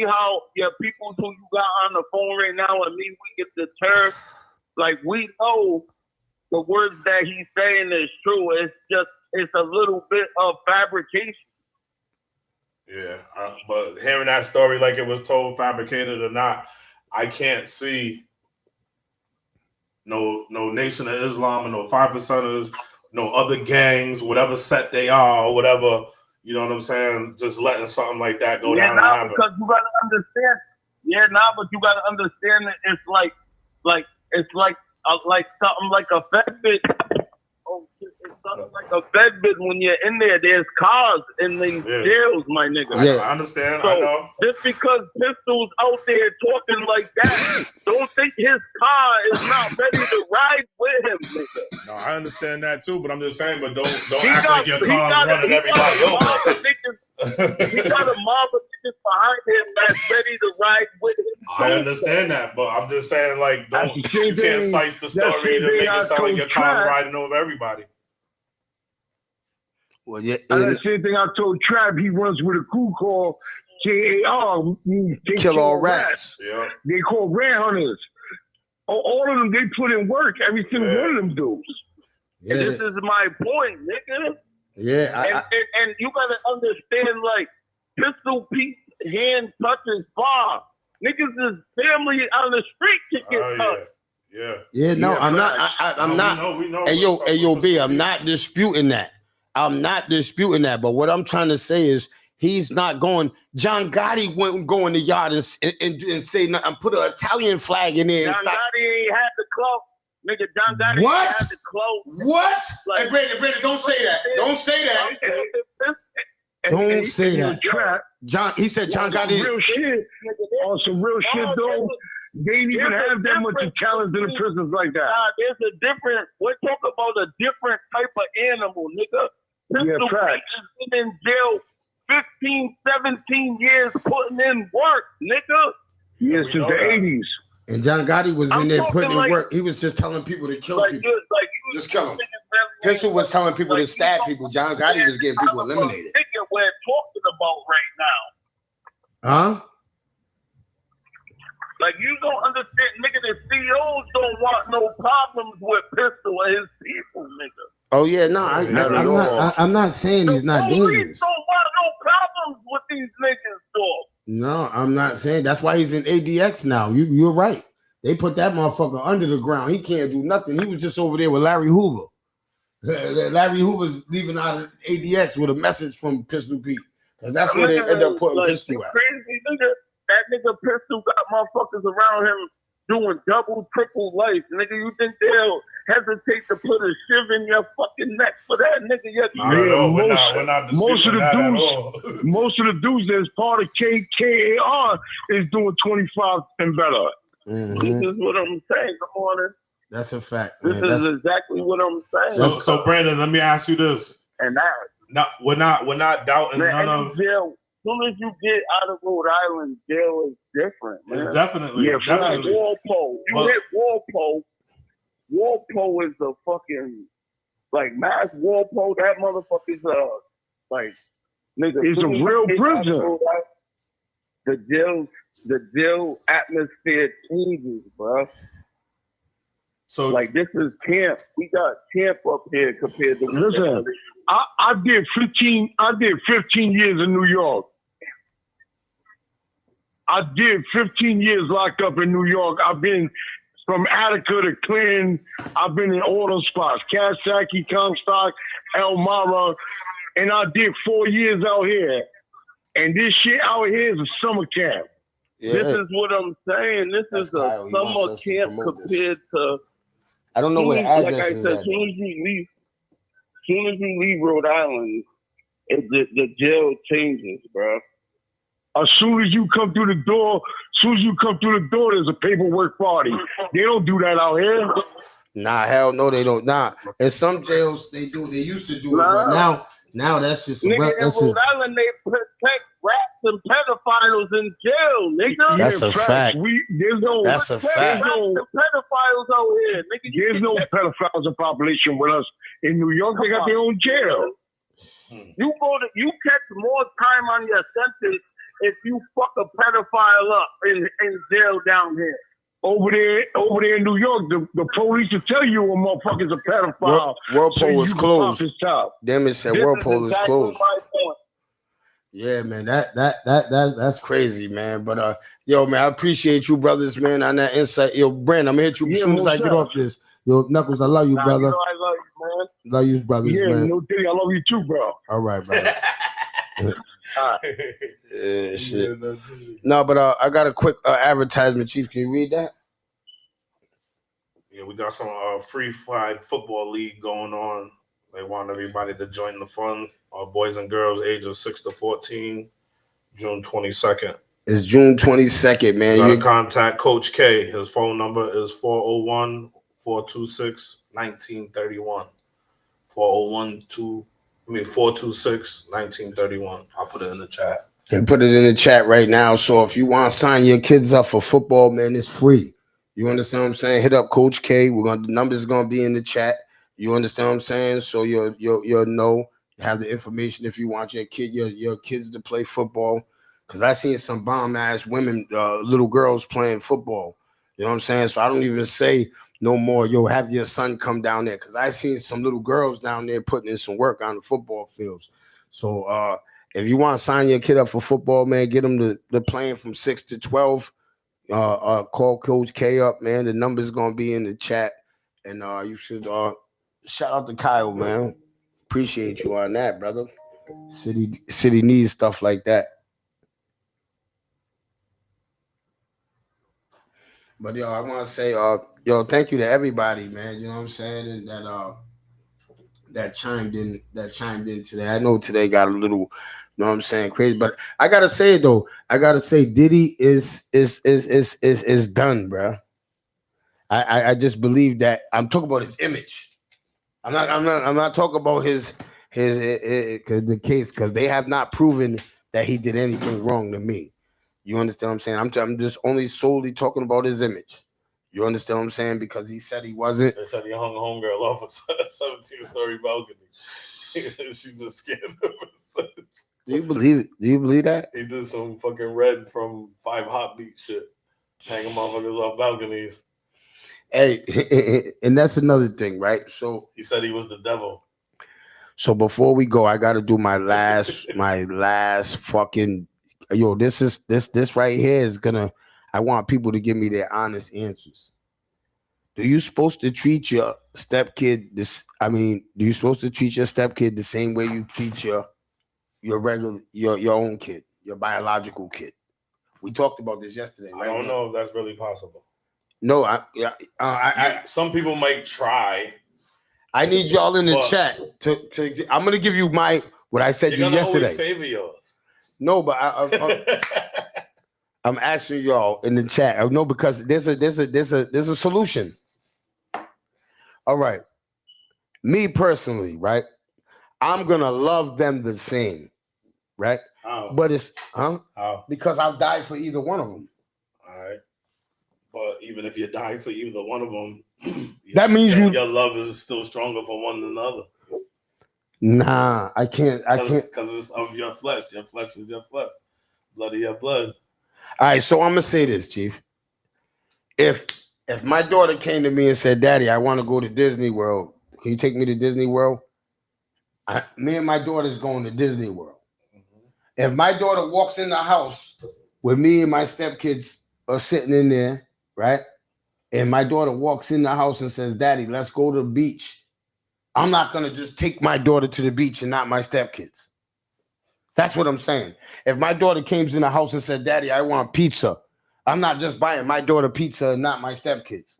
[SPEAKER 4] how your people who you got on the phone right now and me, we get deterred. Like we know the words that he's saying is true. It's a little bit of fabrication.
[SPEAKER 2] Yeah, but hearing that story like it was told, fabricated or not, I can't see no Nation of Islam and no 5%ers, no other gangs, whatever set they are or whatever. You know what I'm saying? Just letting something like that go down and happen.
[SPEAKER 4] Because you gotta understand. But you gotta understand that it's like something like a Fed Oh shit, it's something like a Fed when you're in there. There's cars in these jails, my nigga.
[SPEAKER 2] I understand.
[SPEAKER 4] So
[SPEAKER 2] I know.
[SPEAKER 4] Just because Pistol's out there talking like that, don't think his car is not ready to ride with him, nigga.
[SPEAKER 2] No, I understand that too, but I'm just saying, but don't act like your car's running everybody over.
[SPEAKER 4] He got a mob of niggas behind him that's ready to ride with him.
[SPEAKER 2] I understand that, but I'm just saying, like, you can't slice the story to make it sound like your car's riding over everybody.
[SPEAKER 1] Well, yeah,
[SPEAKER 3] that's the same thing I told Trav. He runs with a crew called KAR. They
[SPEAKER 1] kill all rats.
[SPEAKER 2] Yeah.
[SPEAKER 3] They call rat hunters. All of them, they put in work. Every single one of them dudes.
[SPEAKER 1] Yeah.
[SPEAKER 4] And this is my point, nigga.
[SPEAKER 1] Yeah,
[SPEAKER 4] and you gotta understand, like, Pistol Pete's hand touches far. Niggas' family on the street can get touched.
[SPEAKER 2] Yeah.
[SPEAKER 1] No, I'm not. I'm not.
[SPEAKER 2] We know.
[SPEAKER 1] Hey, yo, B, I'm not disputing that. I'm not disputing that. But what I'm trying to say is He's not going. John Gotti wouldn't go in the yard and say nothing. Put an Italian flag in there.
[SPEAKER 4] John Gotti ain't had the clout. Nigga, John Gotti
[SPEAKER 1] What?
[SPEAKER 4] ain't had the clout.
[SPEAKER 1] What?
[SPEAKER 4] Like,
[SPEAKER 1] hey, Brandon, don't say that. Don't say that. Don't say that. John, he said John Gotti.
[SPEAKER 3] Real shit. On some real shit though. They ain't even have that much talent in the prisons like that.
[SPEAKER 4] Nah, there's a different. We're talking about a different type of animal, nigga. Pistol Pete has been in jail 15, 17 years putting in work, nigga.
[SPEAKER 3] Yeah, since the 80s.
[SPEAKER 1] And John Gotti was in there putting in work. He was just telling people to kill people. Just kill them. Pistol was telling people to stab people. John Gotti was getting people eliminated.
[SPEAKER 4] Nigga, we're talking about right now.
[SPEAKER 1] Huh?
[SPEAKER 4] Like, you don't understand, nigga, the CEOs don't want no problems with Pistol and his people, nigga.
[SPEAKER 1] Oh, yeah, no, I'm not saying he's not dangerous.
[SPEAKER 4] Don't want no problems with these niggas, dog.
[SPEAKER 1] No, I'm not saying. That's why he's in ADX now. You're right. They put that motherfucker under the ground. He can't do nothing. He was just over there with Larry Hoover. Larry Hoover's leaving out of ADX with a message from Pistol Pete. Because that's where they end up putting Pistol at.
[SPEAKER 4] Crazy nigga. That nigga Pistol got motherfuckers around him doing double, triple life. Nigga, you think they'll hesitate to put a shiv in your fucking neck for that nigga?
[SPEAKER 2] We're not
[SPEAKER 3] most of the dudes that's part of KKAR is doing 25 and better.
[SPEAKER 1] Mm-hmm.
[SPEAKER 4] This is what I'm saying. Good morning.
[SPEAKER 1] That's a fact.
[SPEAKER 4] This is exactly what I'm saying.
[SPEAKER 2] So Brandon, let me ask you this.
[SPEAKER 4] And that.
[SPEAKER 2] No, we're not doubting none of.
[SPEAKER 4] Jail. As soon as you get out of Rhode Island, jail is different, man.
[SPEAKER 2] It's definitely.
[SPEAKER 4] Like Walpole. You hit Walpole. Walpole is a fucking like Mass Walpole. That motherfucker's like nigga.
[SPEAKER 3] He's a real prison.
[SPEAKER 4] The jail atmosphere changes, bro.
[SPEAKER 2] So
[SPEAKER 3] like
[SPEAKER 4] this is camp. We got camp up here compared to.
[SPEAKER 3] Listen, I did 15 years in New York. I did 15 years locked up in New York. I've been from Attica to Clinton. I've been in all those spots. Coxsackie, Comstock, Elmira. And I did 4 years out here. And this shit out here is a summer camp.
[SPEAKER 4] Yeah. This is what I'm saying. This is a summer camp compared to.
[SPEAKER 1] I don't know where the address
[SPEAKER 4] like I
[SPEAKER 1] is
[SPEAKER 4] said,
[SPEAKER 1] at.
[SPEAKER 4] as soon as you leave Rhode Island, the jail changes, bro.
[SPEAKER 3] As soon as you come through the door, there's a paperwork party. They don't do that out here.
[SPEAKER 1] Nah, hell no, they don't. Nah, in some jails they do. They used to do it, but now that's just.
[SPEAKER 4] Nigga, in Rhode Island they protect rats and pedophiles in jail, nigga.
[SPEAKER 1] That's a fact. That's a fact.
[SPEAKER 4] The pedophiles out here, nigga.
[SPEAKER 3] There's no pedophiles in population with us in New York. They got their own jail.
[SPEAKER 4] You catch more time on your sentence if you fuck a pedophile up in jail down here.
[SPEAKER 3] Over there in New York, the police will tell you a motherfucker's a pedophile.
[SPEAKER 1] Whirlpool is closed. Damn it, said Whirlpool is closed. Yeah, man, that's crazy, man. But yo, man, I appreciate you, brothers, man, on that insight. Yo, Brent, I'm gonna hit you as soon as I get off this. Yo, Knuckles, I love you, brother.
[SPEAKER 4] You know I love you, man.
[SPEAKER 1] Love you, brothers, man.
[SPEAKER 3] No doubt, I love you too, bro.
[SPEAKER 1] All right, brother. Yeah, shit. No, but I got a quick advertisement, Chief. Can you read that?
[SPEAKER 2] Yeah, we got some free flag football league going on. They want everybody to join the fun. Boys and girls ages 6 to 14, June 22nd.
[SPEAKER 1] It's June 22nd, man.
[SPEAKER 2] You gotta contact Coach K. His phone number is 401-426-1931. 426-1931. I'll put it in the chat.
[SPEAKER 1] And put it in the chat right now. So if you want to sign your kids up for football, man, it's free. You understand what I'm saying? Hit up Coach K. The numbers are gonna be in the chat. You understand what I'm saying? So you'll know, have the information if you want your kids to play football. Because I seen some bomb ass women, little girls playing football. You know what I'm saying? So I don't even say no more. Yo, have your son come down there. Because I seen some little girls down there putting in some work on the football fields. So if you want to sign your kid up for football, man, get them to playing from 6 to 12. Call Coach K up, man. The number's gonna be in the chat. And you should shout out to Kyle, man. Appreciate you on that, brother. City needs stuff like that. But yo, I want to say, yo, thank you to everybody, man. You know what I'm saying? And that chimed in today. I know today got a little, you know what I'm saying, crazy. But I gotta say it though. I gotta say Diddy is done, bro. I just believe that I'm talking about his image. I'm not talking about his the case because they have not proven that he did anything wrong to me. You understand what I'm saying? I'm just only solely talking about his image. You understand what I'm saying? Because he said he wasn't.
[SPEAKER 2] They said he hung a homegirl off a 17-story balcony. She was scared of him.
[SPEAKER 1] Do you believe it? Do you believe that?
[SPEAKER 2] He did some fucking Red from 5 Hot Beat shit. Hanging motherfuckers off balconies.
[SPEAKER 1] Hey, and that's another thing, right? So
[SPEAKER 2] he said he was the devil.
[SPEAKER 1] So before we go, I gotta do my last fucking yo. This right here is gonna. I want people to give me their honest answers. Do you supposed to treat your stepkid this? I mean, do you supposed to treat your stepkid the same way you treat your regular your own kid, your biological kid? We talked about this yesterday.
[SPEAKER 2] I don't know if that's really possible.
[SPEAKER 1] No,
[SPEAKER 2] some people might try.
[SPEAKER 1] I need y'all in the chat to. I'm gonna give you what I said
[SPEAKER 2] You're
[SPEAKER 1] you yesterday.
[SPEAKER 2] Always favor yours.
[SPEAKER 1] No, but I'm asking y'all in the chat. No, because there's a solution. All right, me personally, right? I'm gonna love them the same, right?
[SPEAKER 2] How?
[SPEAKER 1] But it's
[SPEAKER 2] How?
[SPEAKER 1] Because I'll die for either one of them.
[SPEAKER 2] All right. But even if you die for either one of them,
[SPEAKER 1] that means
[SPEAKER 2] your love is still stronger for one than the other.
[SPEAKER 1] Nah, I can't.
[SPEAKER 2] Because it's of your flesh. Your flesh is your flesh. Blood of your blood.
[SPEAKER 1] All right, so I'm gonna say this, Chief. If my daughter came to me and said, "Daddy, I want to go to Disney World. Can you take me to Disney World?" Me and my daughter's going to Disney World. Mm-hmm. If my daughter walks in the house with me and my stepkids are sitting in there, right? And my daughter walks in the house and says, "Daddy, let's go to the beach." I'm not going to just take my daughter to the beach and not my stepkids. That's what I'm saying. If my daughter came in the house and said, "Daddy, I want pizza," I'm not just buying my daughter pizza and not my stepkids.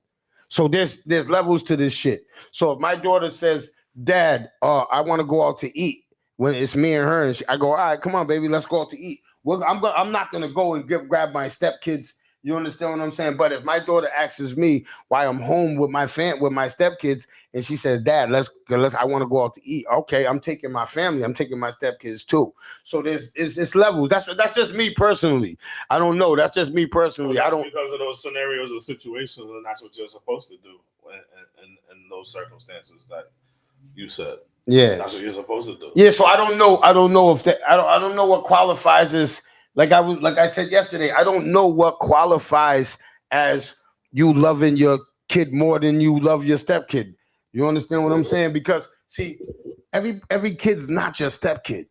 [SPEAKER 1] So there's levels to this shit. So if my daughter says, "Dad, I want to go out to eat," when it's me and her, and I go, "All right, come on, baby, let's go out to eat." Well, I'm not going to go and grab my stepkids. You understand what I'm saying? But if my daughter asks me why I'm home with my stepkids, and she says, "Dad, I want to go out to eat." Okay, I'm taking my family. I'm taking my stepkids too. So it's levels. That's just me personally. I don't know. That's just me personally.
[SPEAKER 2] Well,
[SPEAKER 1] I don't
[SPEAKER 2] because of those scenarios or situations, and that's what you're supposed to do in those circumstances that you said.
[SPEAKER 1] Yeah,
[SPEAKER 2] that's what you're supposed to do.
[SPEAKER 1] Yeah, so I don't know if that. I don't know what qualifies as. Like I said yesterday, I don't know what qualifies as you loving your kid more than you love your stepkid. You understand what I'm saying? Because see, every kid's not your stepkid.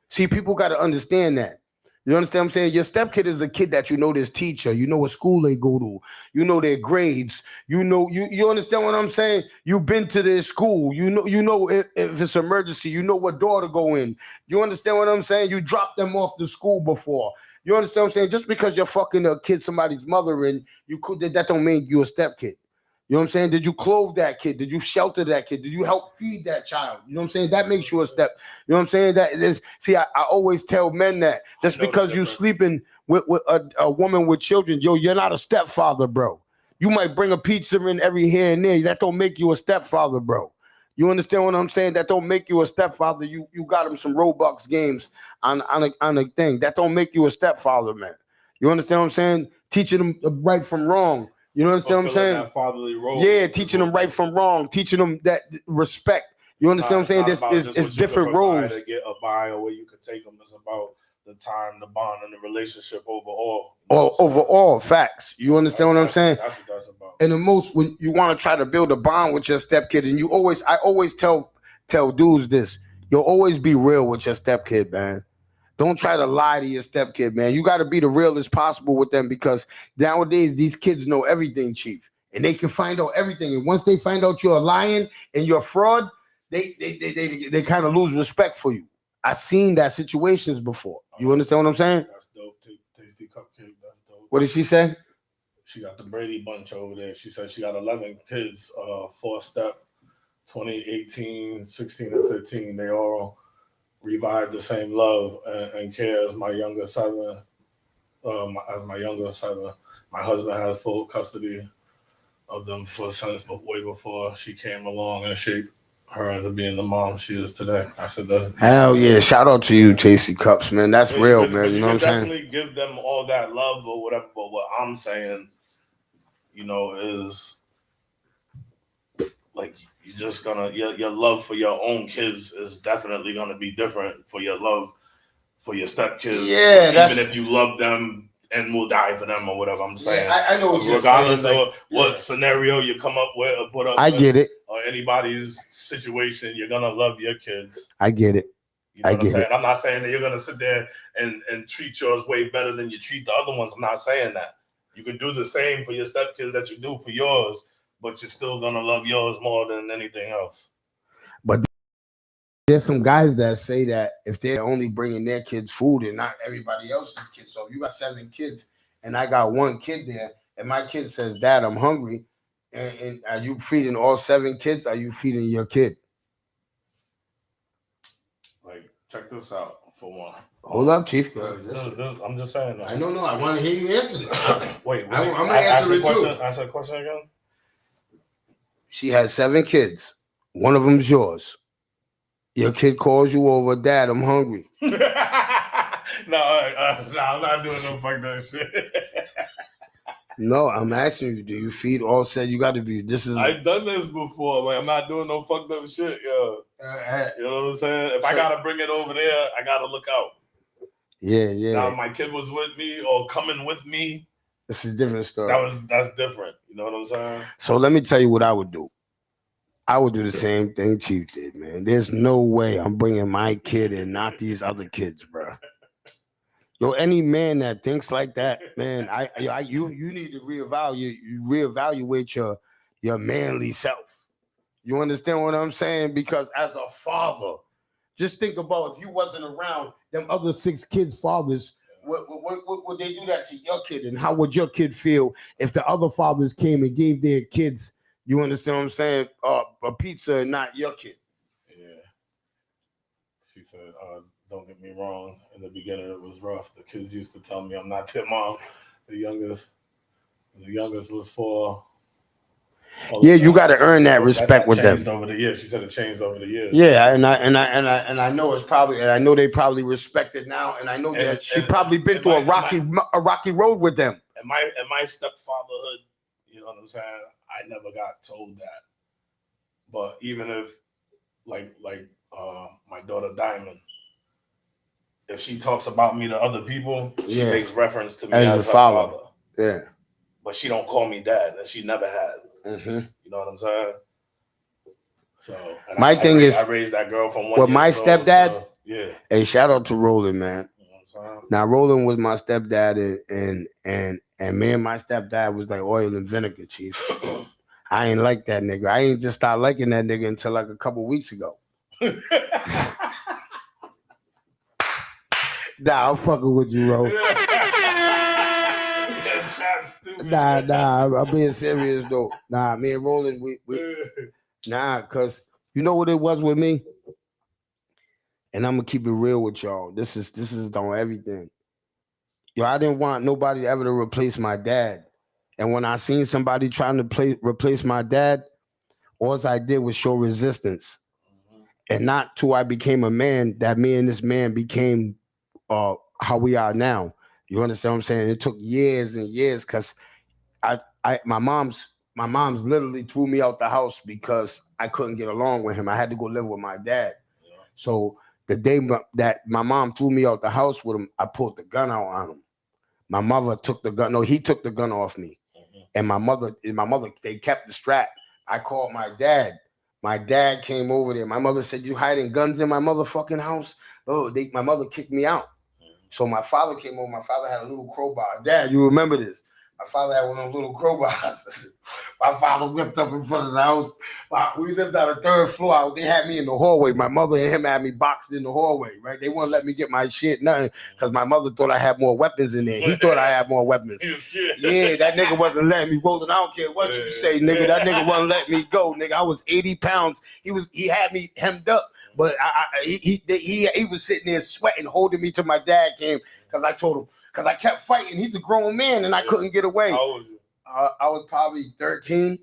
[SPEAKER 1] See, people got to understand that. You understand what I'm saying? Your stepkid is a kid that you know this teacher, you know what school they go to, you know their grades, you know, you understand what I'm saying? You've been to their school, you know if it's an emergency, you know what door to go in. You understand what I'm saying? You dropped them off to school before. You understand what I'm saying? Just because you're fucking a kid, somebody's mother, and that don't mean you're a stepkid. You know what I'm saying? Did you clothe that kid? Did you shelter that kid? Did you help feed that child? You know what I'm saying? That makes you a step. You know what I'm saying? That is. See, I always tell men that just because you sleeping with a woman with children, you're not a stepfather, bro. You might bring a pizza in every here and there. That don't make you a stepfather, bro. You understand what I'm saying? That don't make you a stepfather. You got him some Robux games on a thing. That don't make you a stepfather, man. You understand what I'm saying? Teaching them right from wrong. You know what I'm saying?
[SPEAKER 2] That fatherly role.
[SPEAKER 1] Yeah, teaching them right from wrong, teaching them that respect. You understand what I'm saying? It's different roles.
[SPEAKER 2] To get a buy or where you could take them. It's about the time, the bond, and the relationship overall.
[SPEAKER 1] Overall, facts. You understand what I'm saying?
[SPEAKER 2] That's what that's about.
[SPEAKER 1] And the most, when you want to try to build a bond with your stepkid, and I always tell dudes this: you'll always be real with your stepkid, man. Don't try to lie to your stepkid, man. You got to be the realest possible with them because nowadays these kids know everything, Chief, and they can find out everything. And once they find out you're lying and you're a fraud, they kind of lose respect for you. I seen that situations before. You understand what I'm saying?
[SPEAKER 2] That's dope. Tasty cupcake. That's dope.
[SPEAKER 1] What did she say?
[SPEAKER 2] She got the Brady bunch over there. She said she got 11 kids, 4-step, 2018, 16, and 15. They all revived the same love and care as my younger 7. My husband has full custody of them since way before she came along and shaped her into being the mom she is today. I said that.
[SPEAKER 1] Hell yeah! Shout out to you, Tasty Cups, man. That's real, man. You know what I'm saying?
[SPEAKER 2] Definitely give them all that love or whatever. But what I'm saying, is like you're just gonna your love for your own kids is definitely gonna be different for your love for your stepkids.
[SPEAKER 1] Yeah,
[SPEAKER 2] even if you love them and will die for them or whatever. I'm saying.
[SPEAKER 1] Yeah, I know what you're
[SPEAKER 2] regardless
[SPEAKER 1] saying.
[SPEAKER 2] of what scenario you come up with or put up
[SPEAKER 1] I
[SPEAKER 2] with,
[SPEAKER 1] get it.
[SPEAKER 2] or anybody's situation, you're gonna love your kids.
[SPEAKER 1] I get it.
[SPEAKER 2] You know what I'm saying? I'm not saying that you're gonna sit there and treat yours way better than you treat the other ones. I'm not saying that. You can do the same for your stepkids that you do for yours, but you're still gonna love yours more than anything else.
[SPEAKER 1] But there's some guys that say that if they're only bringing their kids food and not everybody else's kids. So if you got 7 kids and I got 1 kid there, and my kid says, "Dad, I'm hungry," and are you feeding all 7 kids? Are you feeding your kid?
[SPEAKER 2] Like, check this out for one.
[SPEAKER 1] Hold up, Chief.
[SPEAKER 2] I'm just saying that.
[SPEAKER 1] I know. I want to hear you answer this.
[SPEAKER 2] Wait,
[SPEAKER 1] I'm gonna answer it too.
[SPEAKER 2] Ask a question again.
[SPEAKER 1] She has 7 kids. One of them's yours. Your kid calls you over, "Dad, I'm hungry."
[SPEAKER 2] No, I'm not doing no fuck that shit.
[SPEAKER 1] No, I'm asking you, do you feed all 7? You got to be.
[SPEAKER 2] I've done this before. Like, I'm not doing no fucked up shit, yo. You know what I'm saying? If I gotta bring it over there, I gotta look out.
[SPEAKER 1] Yeah.
[SPEAKER 2] Now, if my kid was with me or coming with me,
[SPEAKER 1] this is a different story.
[SPEAKER 2] That's different. You know what I'm saying?
[SPEAKER 1] So let me tell you what I would do. I would do the same thing Chief did, man. There's no way I'm bringing my kid and not these other kids, bro. Yo, any man that thinks like that, man, you need to reevaluate your manly self. You understand what I'm saying? Because as a father, just think about if you wasn't around them other 6 kids' fathers, what would they do that to your kid? And how would your kid feel if the other fathers came and gave their kids, you understand what I'm saying, a pizza and not your kid?
[SPEAKER 2] Yeah. She said, don't get me wrong. In the beginning, it was rough. The kids used to tell me I'm not their mom. The youngest was 4.
[SPEAKER 1] Yeah, you got to earn that respect with them.
[SPEAKER 2] Over the years, she said it changed over the years.
[SPEAKER 1] Yeah, and I know it's probably, and I know they probably respect it now, and I know that she probably been through a rocky road with them.
[SPEAKER 2] In my stepfatherhood, you know what I'm saying, I never got told that. But even if, like my daughter Diamond, if she talks about me to other people, she makes reference to me as her father.
[SPEAKER 1] Yeah, but
[SPEAKER 2] she don't call me dad, and she never had.
[SPEAKER 1] Mm-hmm.
[SPEAKER 2] You know what I'm saying? So
[SPEAKER 1] my thing is,
[SPEAKER 2] I raised that girl from 1
[SPEAKER 1] with my stepdad.
[SPEAKER 2] To, yeah.
[SPEAKER 1] Hey, shout out to Roland, man. You know what I'm saying? Now Roland was my stepdad, and me and my stepdad was like oil and vinegar, Chief. I ain't like that nigga. I ain't just started liking that nigga until like a couple weeks ago. Nah, I'm fucking with you, bro. Nah, I'm being serious though. Nah, me and Roland, we cause you know what it was with me? And I'm gonna keep it real with y'all. This is on everything. Yo, I didn't want nobody ever to replace my dad. And when I seen somebody trying to replace my dad, all I did was show resistance. And not till I became a man that me and this man became how we are now. You understand what I'm saying? It took years and years because my mom's literally threw me out the house because I couldn't get along with him. I had to go live with my dad. Yeah. So the day that my mom threw me out the house with him, I pulled the gun out on him. My mother took the gun. No, he took the gun off me. Mm-hmm. And my mother, they kept the strap. I called my dad. My dad came over there. My mother said, "You hiding guns in my motherfucking house?" Oh, my mother kicked me out. Mm-hmm. So my father came over. My father had a little crowbar. Dad, you remember this? My father had one of those little crowbars. My father whipped up in front of the house. We lived on the third floor. They had me in the hallway. My mother and him had me boxed in the hallway, right? They wouldn't let me get my shit, nothing, because my mother thought I had more weapons in there. He thought I had more weapons.
[SPEAKER 2] He was scared.
[SPEAKER 1] Yeah, that nigga wasn't letting me roll it. I don't care what you say, nigga. That nigga wasn't letting me go, nigga. I was 80 pounds. He had me hemmed up. But he was sitting there sweating, holding me till my dad came, because I told him, because I kept fighting. He's a grown man, and I couldn't get away.
[SPEAKER 2] How old was you?
[SPEAKER 1] I was probably 13. You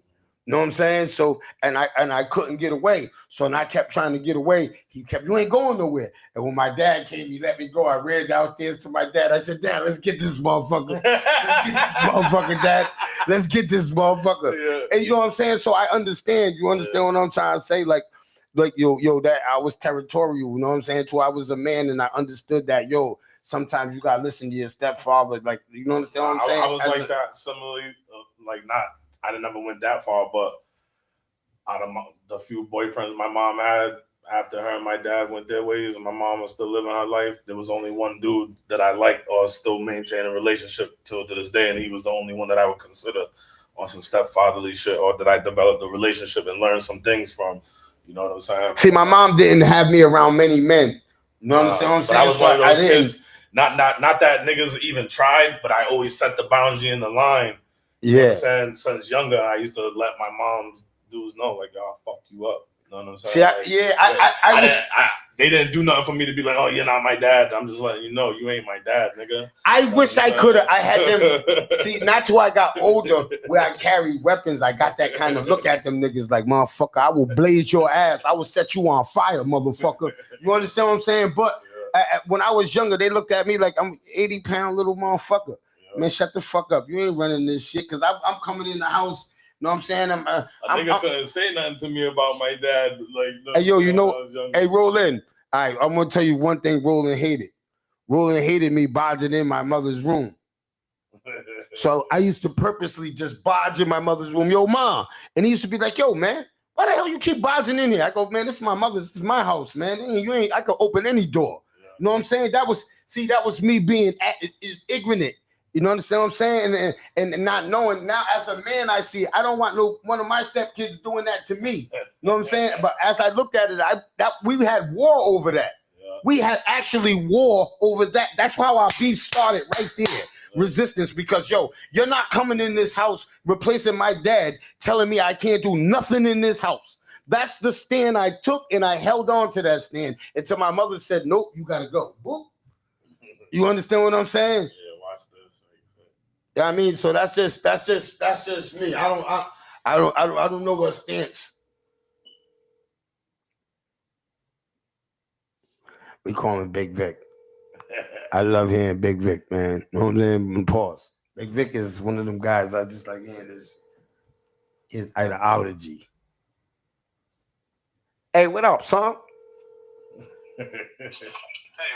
[SPEAKER 1] know what I'm saying? So, and I couldn't get away. So, and I kept trying to get away. He kept, you ain't going nowhere. And when my dad came, he let me go. I ran downstairs to my dad. I said, Dad, let's get this motherfucker. Let's get this motherfucker, Dad. Let's get this motherfucker. Yeah. And you know what I'm saying? So I understand. You understand what I'm trying to say? Like yo, that I was territorial. You know what I'm saying? So I was a man, and I understood that, yo, sometimes you gotta listen to your stepfather. Like, you know what I'm saying?
[SPEAKER 2] I was like that similarly, like I never went that far, but out of the few boyfriends my mom had after her and my dad went their ways, and my mom was still living her life, there was only one dude that I liked or still maintain a relationship to this day, and he was the only one that I would consider on some stepfatherly shit, or that I developed a relationship and learned some things from. You know what I'm saying?
[SPEAKER 1] See, my mom didn't have me around many men. You know what I'm saying?
[SPEAKER 2] I was one of those kids. Not that niggas even tried, but I always set the boundary in the line. You know what I'm saying? Since younger, I used to let my mom's dudes know, like, yo, I'll fuck you up. You know what I'm saying?
[SPEAKER 1] See,
[SPEAKER 2] they didn't do nothing for me to be like, oh, you're not my dad. I'm just letting you know, you ain't my dad, nigga.
[SPEAKER 1] I wish I could have. I had them. See, not till I got older, where I carried weapons, I got that kind of look at them niggas like, motherfucker, I will blaze your ass. I will set you on fire, motherfucker. You understand what I'm saying? But when I was younger, they looked at me like I'm 80-pound little motherfucker. Yeah. Man, shut the fuck up. You ain't running this shit, because I'm coming in the house. You know what I'm saying?
[SPEAKER 2] A nigga couldn't say nothing to me about my dad. Like,
[SPEAKER 1] hey, yo, you know, hey, Roland. All right, I'm gonna tell you one thing Roland hated. Roland hated me bodging in my mother's room. So I used to purposely just bodge in my mother's room. Yo, mom. And he used to be like, yo, man, why the hell you keep bodging in here? I go, man, this is my mother's, this is my house, man. I could open any door. You know what I'm saying? That was me being ignorant. You know what I'm saying? And not knowing. Now, as a man, I see, I don't want one of my stepkids doing that to me. You know what I'm saying? But as I looked at it, we had war over that. Yeah. We had actually war over that. That's how our beef started right there. Yeah. Resistance, because, yo, you're not coming in this house replacing my dad, telling me I can't do nothing in this house. That's the stand I took, and I held on to that stand until my mother said, nope, you got to go. Boop. You understand what I'm saying?
[SPEAKER 2] Yeah, watch this.
[SPEAKER 1] I mean, so that's just me. I don't know what stance. We call him Big Vic. I love hearing Big Vic, man. Don't let him pause. Big Vic is one of them guys I just like hearing his ideology. Hey, what up, son?
[SPEAKER 5] Hey,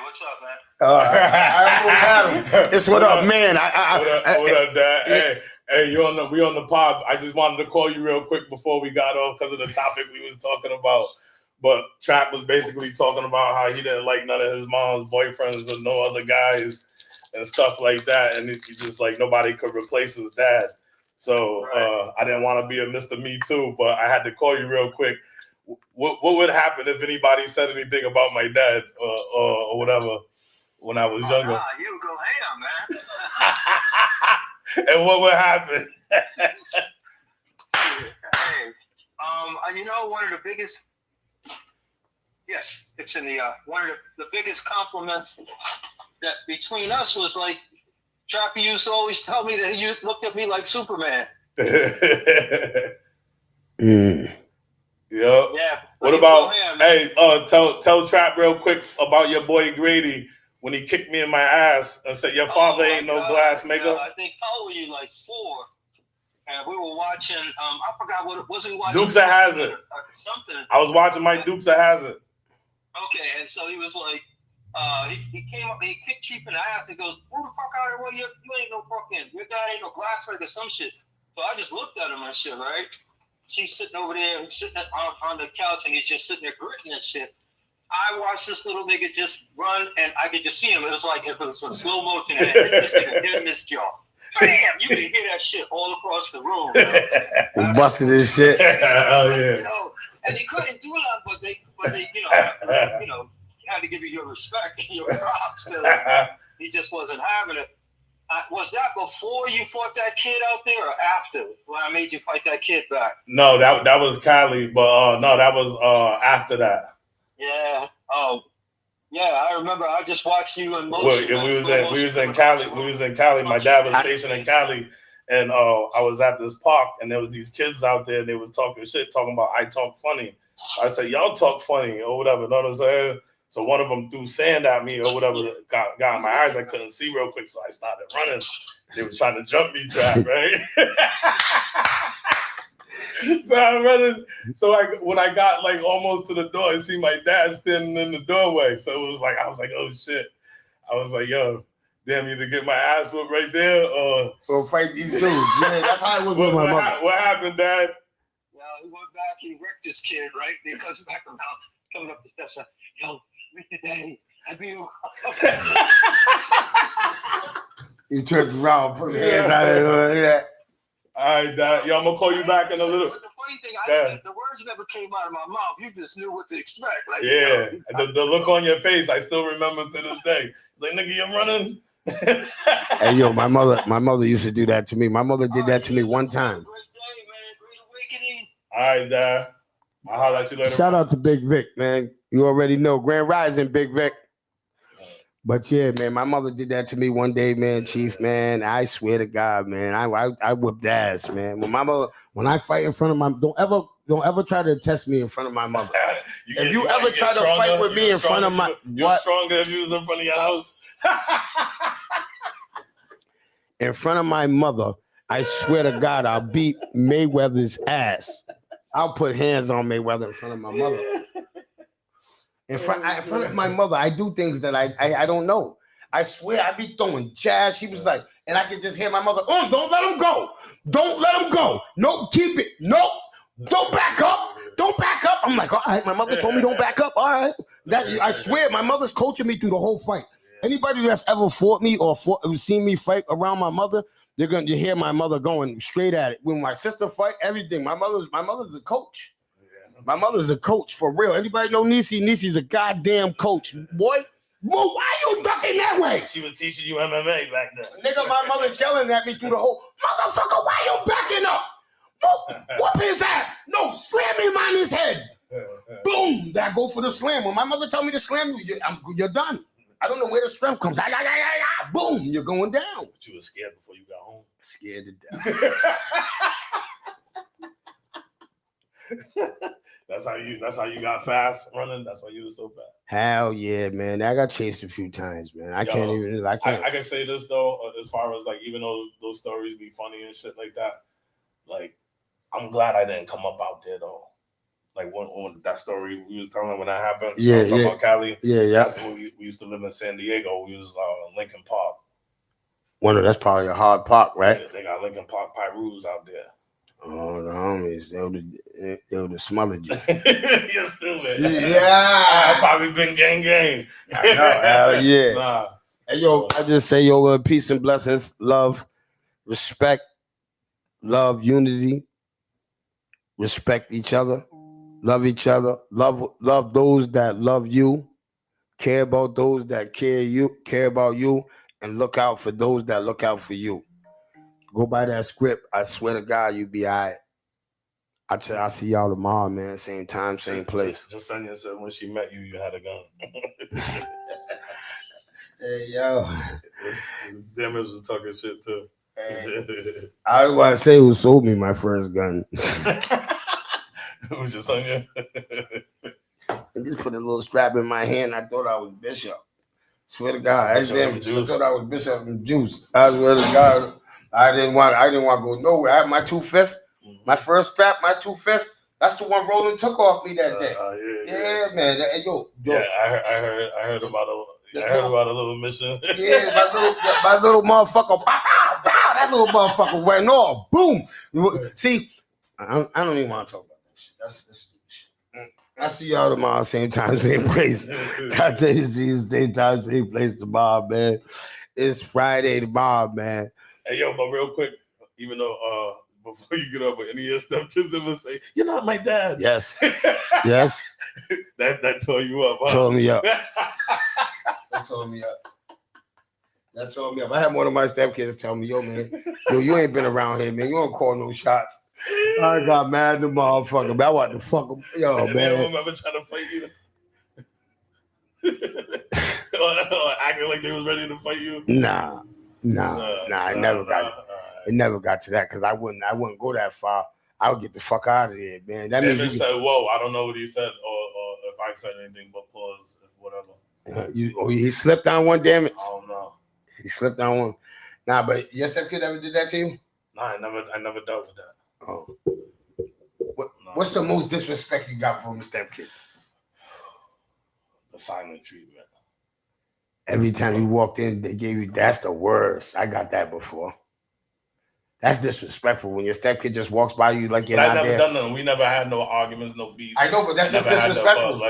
[SPEAKER 5] what's up, man?
[SPEAKER 1] I almost had him. It's what up, man.
[SPEAKER 2] What up, Dad? Hey, we on the pod. I just wanted to call you real quick before we got off because of the topic we was talking about. But Trap was basically talking about how he didn't like none of his mom's boyfriends or no other guys and stuff like that, and he just like nobody could replace his dad. So I didn't want to be a Mr. Me Too, but I had to call you real quick. What would happen if anybody said anything about my dad or whatever when I was younger?
[SPEAKER 5] Nah, you would go ham, man.
[SPEAKER 2] And what would happen?
[SPEAKER 5] You know, one of the biggest. Yes, it's in the one of the biggest compliments that between us was like, Trappy used to always tell me that you looked at me like Superman.
[SPEAKER 2] Yeah. What about tell Trap real quick about your boy Grady when he kicked me in my ass and said your father ain't no glass maker?
[SPEAKER 5] I think how old were you? Like 4. And we were watching. I forgot what it was. We watching
[SPEAKER 2] Dukes of Hazzard.
[SPEAKER 5] Something.
[SPEAKER 2] I was watching my Dukes of Hazzard.
[SPEAKER 5] Okay, and so he was like, he came up, he kicked Chief in the ass. He goes, "Who the fuck out of here? Well, you ain't no fucking, your guy ain't no glass maker, some shit." So I just looked at him and shit, right? She's sitting over there, sitting on the couch, and he's just sitting there gritting and shit. I watched this little nigga just run, and I could just see him. It was like if it was a slow motion, and this nigga hit his jaw. bam! You can hear that shit all across the room. You know?
[SPEAKER 1] He busted his shit.
[SPEAKER 2] Oh yeah.
[SPEAKER 5] You know, and he couldn't do that, but they, you know, had to give you your respect and your props. He just wasn't having it. Was that before you fought that kid out there, or after when I made you fight that kid back?
[SPEAKER 2] No, that was Cali, but no, that was after that.
[SPEAKER 5] Yeah. Oh. Yeah, I remember. I just watched you in motion.
[SPEAKER 2] Well, we was in Cali. We was in Cali. My dad was stationed in Cali, and I was at this park, and there was these kids out there. And they was talking shit, talking about I talk funny. I said, y'all talk funny or whatever. You know what I'm saying? So one of them threw sand at me or whatever. Got in my eyes. I couldn't see real quick, so I started running. They was trying to jump me trap, right? So I'm running. So when I got like almost to the door, I see my dad standing in the doorway. So it was like, I was like, oh shit. I was like, yo, damn, either get my ass whooped right there or
[SPEAKER 1] fight these dudes. Yeah, that's how it was with my mother.
[SPEAKER 2] What happened, Dad?
[SPEAKER 5] Yeah, he went back, he wrecked this kid, right? He comes back around, coming up the steps. Yo, Mr. Daddy, I beat
[SPEAKER 1] He turns around, put his hands out of it.
[SPEAKER 2] All right, Dad. Yo, I'm gonna call you back in a little.
[SPEAKER 5] But the funny thing, the words never came out of my mouth. You just knew what to expect. Like,
[SPEAKER 2] yeah, the look on your face, I still remember to this day. Like, nigga, you're running.
[SPEAKER 1] Hey, yo, my mother used to do that to me. My mother did that to me one time.
[SPEAKER 5] Great day, man. Great awakening.
[SPEAKER 2] All right, Dad. I'll holler at you later.
[SPEAKER 1] Shout out to Big Vic, man. You already know. Grand Rising, Big Vic. But yeah, man, my mother did that to me one day, man, Chief, man. I swear to God, man, I whipped ass, man. When I fight in front of my, don't ever try to test me in front of my mother. If you ever try to fight with me in front of my,
[SPEAKER 2] you're stronger if you was in front of your house.
[SPEAKER 1] In front of my mother, I swear to God, I'll beat Mayweather's ass. I'll put hands on Mayweather in front of my mother. In front of my mother, I do things that I don't know. I swear, I be throwing jazz. She was like, and I could just hear my mother, oh, don't let him go. Don't let him go. Nope, keep it. Nope, don't back up. Don't back up. I'm like, all right, my mother told me don't back up. All right. I swear, my mother's coaching me through the whole fight. Anybody that's ever fought me or seen me fight around my mother, you're going to hear my mother going straight at it. When my sister fight, everything. My mother's a coach. My mother's a coach for real. Anybody know Niecy? Niecy's a goddamn coach. Boy, why you ducking that way?
[SPEAKER 2] She was teaching you MMA back then.
[SPEAKER 1] Nigga, my mother's yelling at me through the whole, motherfucker, why you backing up? Whoop his ass. No, slam him on his head. Boom, that go for the slam. When my mother told me to slam you, you're done. I don't know where the strength comes. Boom, you're going down.
[SPEAKER 2] But you were scared before you got home.
[SPEAKER 1] Scared to death.
[SPEAKER 2] That's how you got fast running. That's why you were so fast.
[SPEAKER 1] Hell yeah, man. I got chased a few times, man. I can't.
[SPEAKER 2] I can say this though, as far as like, even though those stories be funny and shit like that, like, I'm glad I didn't come up out there though. Like when that story we was telling when that happened.
[SPEAKER 1] Yeah,
[SPEAKER 2] about Cali.
[SPEAKER 1] Yeah.
[SPEAKER 2] That's when we used to live in San Diego. We was Lincoln Park.
[SPEAKER 1] That's probably a hard park, right?
[SPEAKER 2] Yeah, they got Lincoln Park Pyrus out there.
[SPEAKER 1] Oh, the homies, they would have smothered you.
[SPEAKER 2] You're still there.
[SPEAKER 1] Yeah.
[SPEAKER 2] I've probably been gang.
[SPEAKER 1] I know, hell yeah.
[SPEAKER 2] Nah.
[SPEAKER 1] Hey, yo, I just say, yo, peace and blessings, love, respect, love, unity, respect each other, love each other, love those that love you, care about those that care about you, and look out for those that look out for you. Go by that script. I swear to God, you be all right. I'll see y'all tomorrow, man. Same time, same place.
[SPEAKER 2] Just Sonya said when she met you, you had a gun.
[SPEAKER 1] Hey, yo.
[SPEAKER 2] Demers was talking shit too.
[SPEAKER 1] Hey. I don't want to say who sold me my first gun.
[SPEAKER 2] Who was just Sonya?
[SPEAKER 1] I just put a little strap in my hand. I thought I was Bishop. Swear to God. I thought I was Bishop and Juice. I swear to God. I didn't want to go nowhere. I had my 2/5, my first strap, my 2/5. That's the one Roland took off me that day. Yeah, man. Hey, yo.
[SPEAKER 2] Yeah, I heard about a little mission.
[SPEAKER 1] Yeah, my little motherfucker. That little motherfucker went off. Boom. See, I don't even want to talk about that shit. That's shit. I see y'all tomorrow, same time, same place. Same time, same place tomorrow, man. It's Friday tomorrow, man.
[SPEAKER 2] Hey, yo, but real quick, even though before you get up with any of your stepkids ever say, "You're not my dad."
[SPEAKER 1] Yes. Yes.
[SPEAKER 2] That tore you up, huh?
[SPEAKER 1] Tore me up. That tore me up. That tore me up. I had one of my stepkids tell me, yo, man, you ain't been around here, man. You don't call no shots. I got mad at the motherfucker, but I want to fuck him. Yo,
[SPEAKER 2] They
[SPEAKER 1] man.
[SPEAKER 2] don't remember trying to fight you. or acting like they was ready to fight you.
[SPEAKER 1] Nah. It never got it never got to that because I wouldn't go that far. I would get the fuck out of there, man. That means you
[SPEAKER 2] said, "Whoa, I don't know what he said, or if I said anything but pause, whatever."
[SPEAKER 1] He slipped on one, damn it.
[SPEAKER 2] I don't know.
[SPEAKER 1] He slipped on one. Nah, but your stepkid ever did that to you?
[SPEAKER 2] Nah, I never dealt with that.
[SPEAKER 1] Oh. What's the most disrespect you got from a stepkid?
[SPEAKER 2] The silent treatment.
[SPEAKER 1] Every time you walked in, they gave you, that's the worst. I got that before. That's disrespectful when your stepkid just walks by you like you're not there. I
[SPEAKER 2] never done nothing. We never had no arguments, no beefs.
[SPEAKER 1] I know, but that's just disrespectful.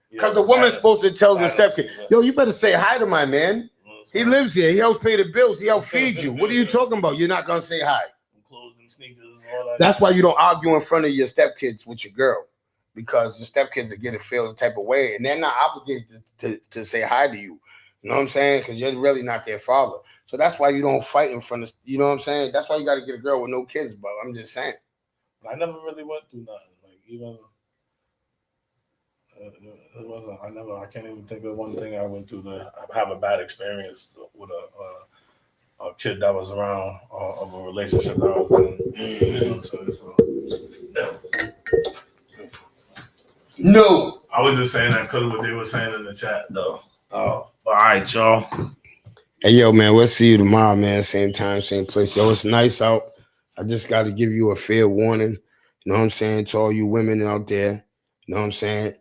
[SPEAKER 1] Because the woman's supposed to tell the stepkid, yo, you better say hi to my man. He lives here. He helps pay the bills. He helps feed you. What are you talking about? You're not going to say hi.
[SPEAKER 2] Clothes and sneakers, all that.
[SPEAKER 1] That's why you don't argue in front of your stepkids with your girl. Because your stepkids are going to feel the type of way. And they're not obligated to say hi to you. You know what I'm saying? Because you're really not their father. So that's why you don't fight in front of, you know what I'm saying? That's why you got to get a girl with no kids, bro. I'm just saying.
[SPEAKER 2] I never really went through nothing. Like, even, it wasn't, I can't even think of one thing I went through to have a bad experience with a kid that was around of a relationship that I was in.
[SPEAKER 1] No.
[SPEAKER 2] I was just saying that because of what they were saying in the chat, though. All right, y'all.
[SPEAKER 1] Hey, yo, man, we'll see you tomorrow, man. Same time, same place. Yo, it's nice out. I just got to give you a fair warning. You know what I'm saying? To all you women out there. You know what I'm saying?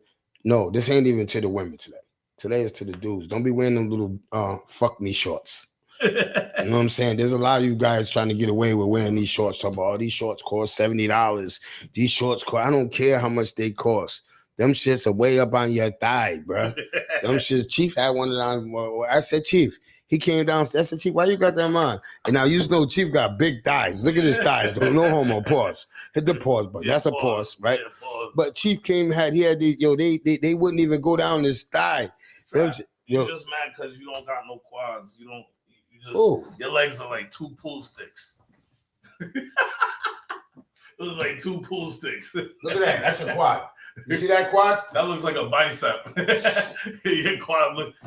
[SPEAKER 1] No, this ain't even to the women today. Today is to the dudes. Don't be wearing them little fuck me shorts. You know what I'm saying? There's a lot of you guys trying to get away with wearing these shorts. Talk about, these shorts cost $70. These shorts cost, I don't care how much they cost. Them shits are way up on your thigh, bro. Them shits, Chief had one of them. I said, Chief, he came downstairs. I said, Chief, why you got that on? And now you know Chief got big thighs. Look at his thighs. No homo, pause. Hit the pause button. That's a pause, right? But Chief he had these, they wouldn't even go down his thigh.
[SPEAKER 2] You're just mad because you don't got no quads. Your legs are like two pool sticks. Those are like two pool sticks.
[SPEAKER 1] Look at that. That's a quad. You see that quad?
[SPEAKER 2] That looks like a bicep.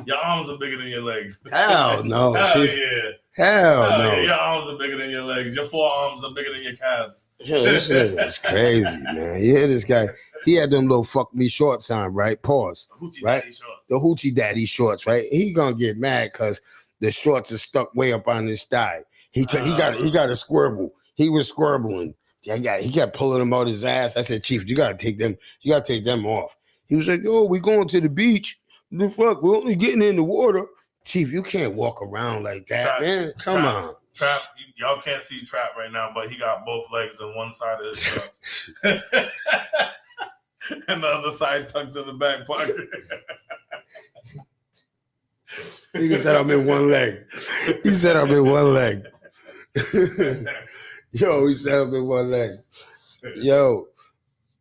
[SPEAKER 2] Your arms are bigger than your legs.
[SPEAKER 1] Hell no.
[SPEAKER 2] Hell yeah.
[SPEAKER 1] Hell no.
[SPEAKER 2] Yeah, your arms are bigger than your legs. Your forearms are bigger than your calves.
[SPEAKER 1] Yeah, this shit is crazy, man. You hear this guy? He had them little fuck me shorts on, right? Pause. Right? The hoochie daddy shorts, right? He gonna get mad because the shorts are stuck way up on his thigh. He got a squirble. He was squirbling. He kept pulling them out his ass. I said, Chief, you gotta take them off. He was like, yo, we going to the beach. The fuck, we're only getting in the water. Chief, you can't walk around like that, man. Come on.
[SPEAKER 2] Trap, y'all can't see Trap right now, but he got both legs on one side of his shorts. And the other side tucked in the back pocket.
[SPEAKER 1] He said I'm in one leg. He said I'm in one leg. Yo, he said I'm in one leg. Yo,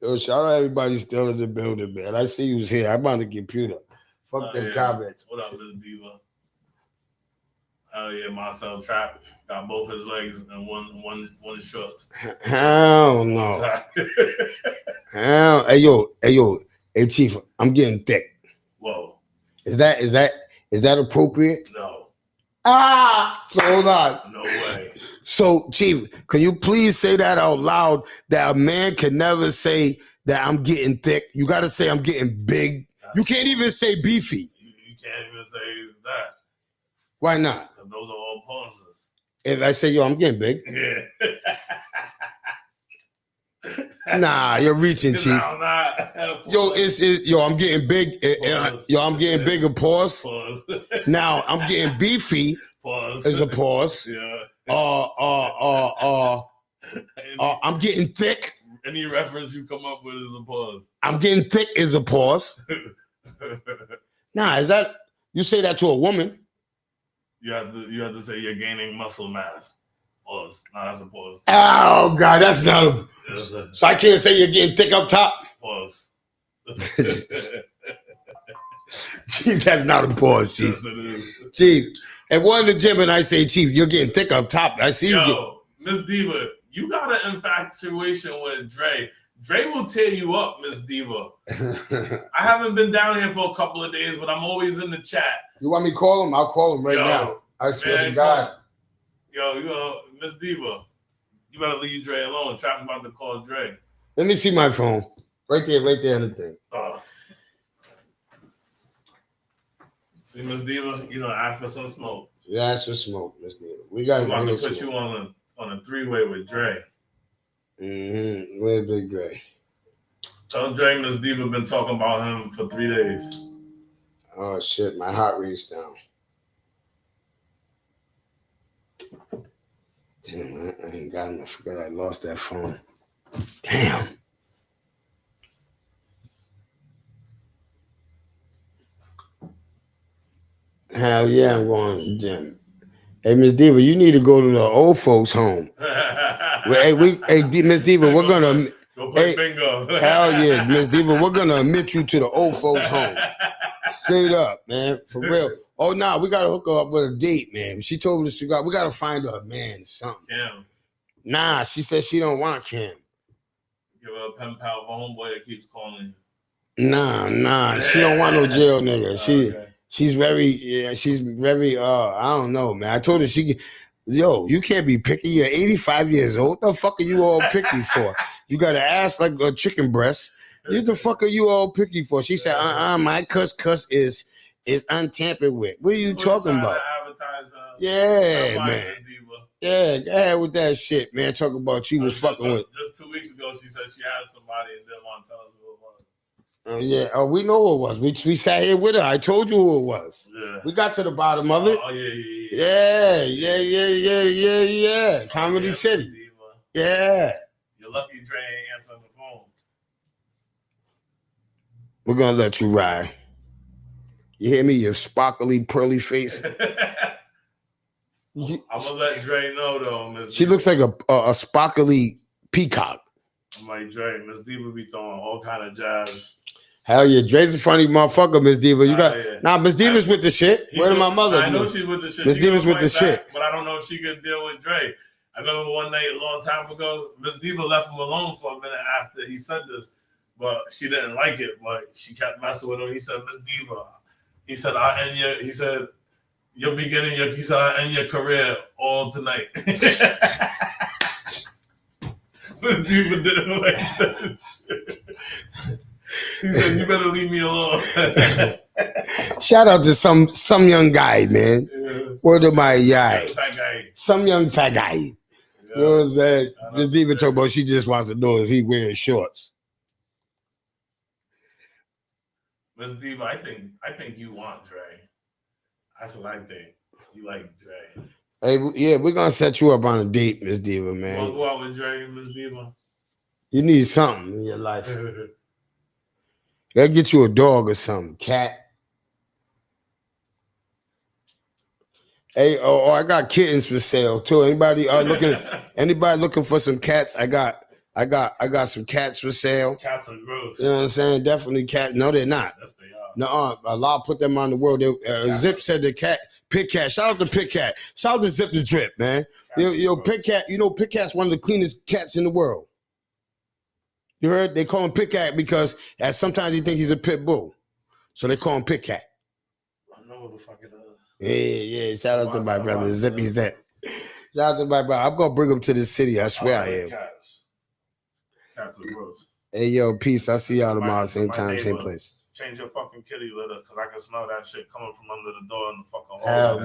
[SPEAKER 1] shout out everybody still in the building, man. I see you here. I'm on the computer. Fuck them comments.
[SPEAKER 2] What up, Miss Diva? Hell yeah, Marcel Trap got both his legs and one shorts.
[SPEAKER 1] Hell no. Hey Chief, I'm getting thick.
[SPEAKER 2] Whoa.
[SPEAKER 1] Is that appropriate?
[SPEAKER 2] No.
[SPEAKER 1] So hold on.
[SPEAKER 2] No way.
[SPEAKER 1] So, Chief, can you please say that out loud? That a man can never say that I'm getting thick. You got to say I'm getting big. You can't even say beefy.
[SPEAKER 2] You can't even say that.
[SPEAKER 1] Why not?
[SPEAKER 2] Because those are all pauses.
[SPEAKER 1] If I say, yo, I'm getting big.
[SPEAKER 2] Yeah.
[SPEAKER 1] Nah, you're reaching, Chief. Yo, I'm getting big. Yo, I'm getting bigger. Pause. Now I'm getting beefy.
[SPEAKER 2] Pause.
[SPEAKER 1] Is a pause.
[SPEAKER 2] Yeah.
[SPEAKER 1] I'm getting thick.
[SPEAKER 2] Any reference you come up with is a pause.
[SPEAKER 1] I'm getting thick is a pause. Nah, is that you say that to a woman?
[SPEAKER 2] You have to say you're gaining muscle mass. Pause. No, that's a pause.
[SPEAKER 1] Oh God, that's not a. So I can't say you're getting thick up top.
[SPEAKER 2] Pause.
[SPEAKER 1] Chief, that's not a pause, Chief.
[SPEAKER 2] Yes, it is.
[SPEAKER 1] Chief, if we're in the gym and I say, Chief, you're getting thick up top, I see you.
[SPEAKER 2] Yo, Miss Diva, you got an infatuation with Dre. Dre will tear you up, Miss Diva. I haven't been down here for a couple of days, but I'm always in the chat.
[SPEAKER 1] You want me to call him? I'll call him right now. I swear to God.
[SPEAKER 2] Yo, Miss Diva, you better leave Dre alone. Trap about to call Dre.
[SPEAKER 1] Let me see my phone. Right there on the thing.
[SPEAKER 2] See, Miss Diva, you know, ask for some smoke.
[SPEAKER 1] Yeah, ask for smoke, Miss Diva. We got
[SPEAKER 2] I'm about to put you on a three-way with Dre.
[SPEAKER 1] Mm-hmm. Where's Big Dre?
[SPEAKER 2] Tell Dre Miss Diva been talking about him for 3 days.
[SPEAKER 1] Oh shit, my heart rate's down. Damn, I ain't got him. I forgot I lost that phone. Damn. Hell yeah, I'm going to the gym. Hey, Miss Diva, you need to go to the old folks' home. Hey, Miss Diva, we're gonna
[SPEAKER 2] go play bingo.
[SPEAKER 1] Hell yeah, Miss Diva, we're gonna admit you to the old folks' home. Straight up, man, for real. Oh nah, we gotta hook her up with a date, man. She told us we gotta find her a man, something.
[SPEAKER 2] Kim.
[SPEAKER 1] Nah, she said she don't want Kim.
[SPEAKER 2] Give her a pen pal for homeboy that keeps calling you.
[SPEAKER 1] Nah, she don't want no jail nigga. She's very I don't know, man. I told her you can't be picky. You're 85 years old. What the fuck are you all picky for? You got an ass like a chicken breast. What the fuck are you all picky for? She said, my cuss is untampered with. What are you talking about? Yeah, man. Yeah, go ahead with that shit, man. Talk about she was fucking with.
[SPEAKER 2] Just 2 weeks ago, she said she had somebody and didn't want to tell us who it was.
[SPEAKER 1] Oh yeah. Oh, we know who it was. We sat here with her. I told you who it was.
[SPEAKER 2] Yeah.
[SPEAKER 1] We got to the bottom of it.
[SPEAKER 2] Oh yeah.
[SPEAKER 1] Yeah. Comedy City. Yeah.
[SPEAKER 2] You're lucky Dre ain't answering the phone.
[SPEAKER 1] We're gonna let you ride. You hear me? You sparkly, pearly face.
[SPEAKER 2] I'm gonna let Dre know though, Miss.
[SPEAKER 1] She looks like a sparkly peacock.
[SPEAKER 2] I'm like, Dre, Miss Diva be throwing all kind of jabs.
[SPEAKER 1] Hell yeah, Dre's a funny motherfucker, Miss Diva. You got Miss Diva's with the shit. Where my mother?
[SPEAKER 2] I know she's with the shit.
[SPEAKER 1] Miss Diva's with the shit,
[SPEAKER 2] but I don't know if she could deal with Dre. I remember one night a long time ago, Miss Diva left him alone for a minute after he said this, but she didn't like it. But she kept messing with him. He said, Miss Diva, he said, I end your career all tonight. Miss Diva didn't like that shit. He said, you better leave me alone.
[SPEAKER 1] Shout out to some young guy, man. Yeah. Word of my guy. Some young fat guy. Yeah. You know what I'm saying? Miss Diva talk about she just wants to know if he wearing shorts.
[SPEAKER 2] Miss Diva, I think you want Dre. That's what I think. You like Dre.
[SPEAKER 1] Hey, yeah, we're gonna set you up on a date, Miss Diva, man.
[SPEAKER 2] You wanna go out with Dre and Miss Diva?
[SPEAKER 1] You need something in your life. Gotta get you a dog or something, cat. Hey, I got kittens for sale too. Anybody looking for some cats? I got some cats for sale.
[SPEAKER 2] Cats are gross.
[SPEAKER 1] You know what I'm saying? Definitely cats. No, they're not.
[SPEAKER 2] Yes, they are.
[SPEAKER 1] No, Allah put them on the world. Zip said the cat, Pit Cat. Shout out to Pit Cat. Shout out to Zip the Drip, man. Pit Cat. You know, Pit Cat's one of the cleanest cats in the world. You heard? They call him Pit Cat because sometimes you think he's a pit bull. So they call him Pit Cat.
[SPEAKER 2] I know what the fuck it is.
[SPEAKER 1] Yeah. Shout out to my brother, Zippy Zip. Shout out to my brother. I'm going to bring him to this city. I swear I am.
[SPEAKER 2] Cats are gross.
[SPEAKER 1] Hey, yo, peace. I'll see y'all tomorrow, same time, same place.
[SPEAKER 2] Change your fucking kitty litter because I can smell that shit coming from under the door in the fucking hall.
[SPEAKER 1] Hell yeah.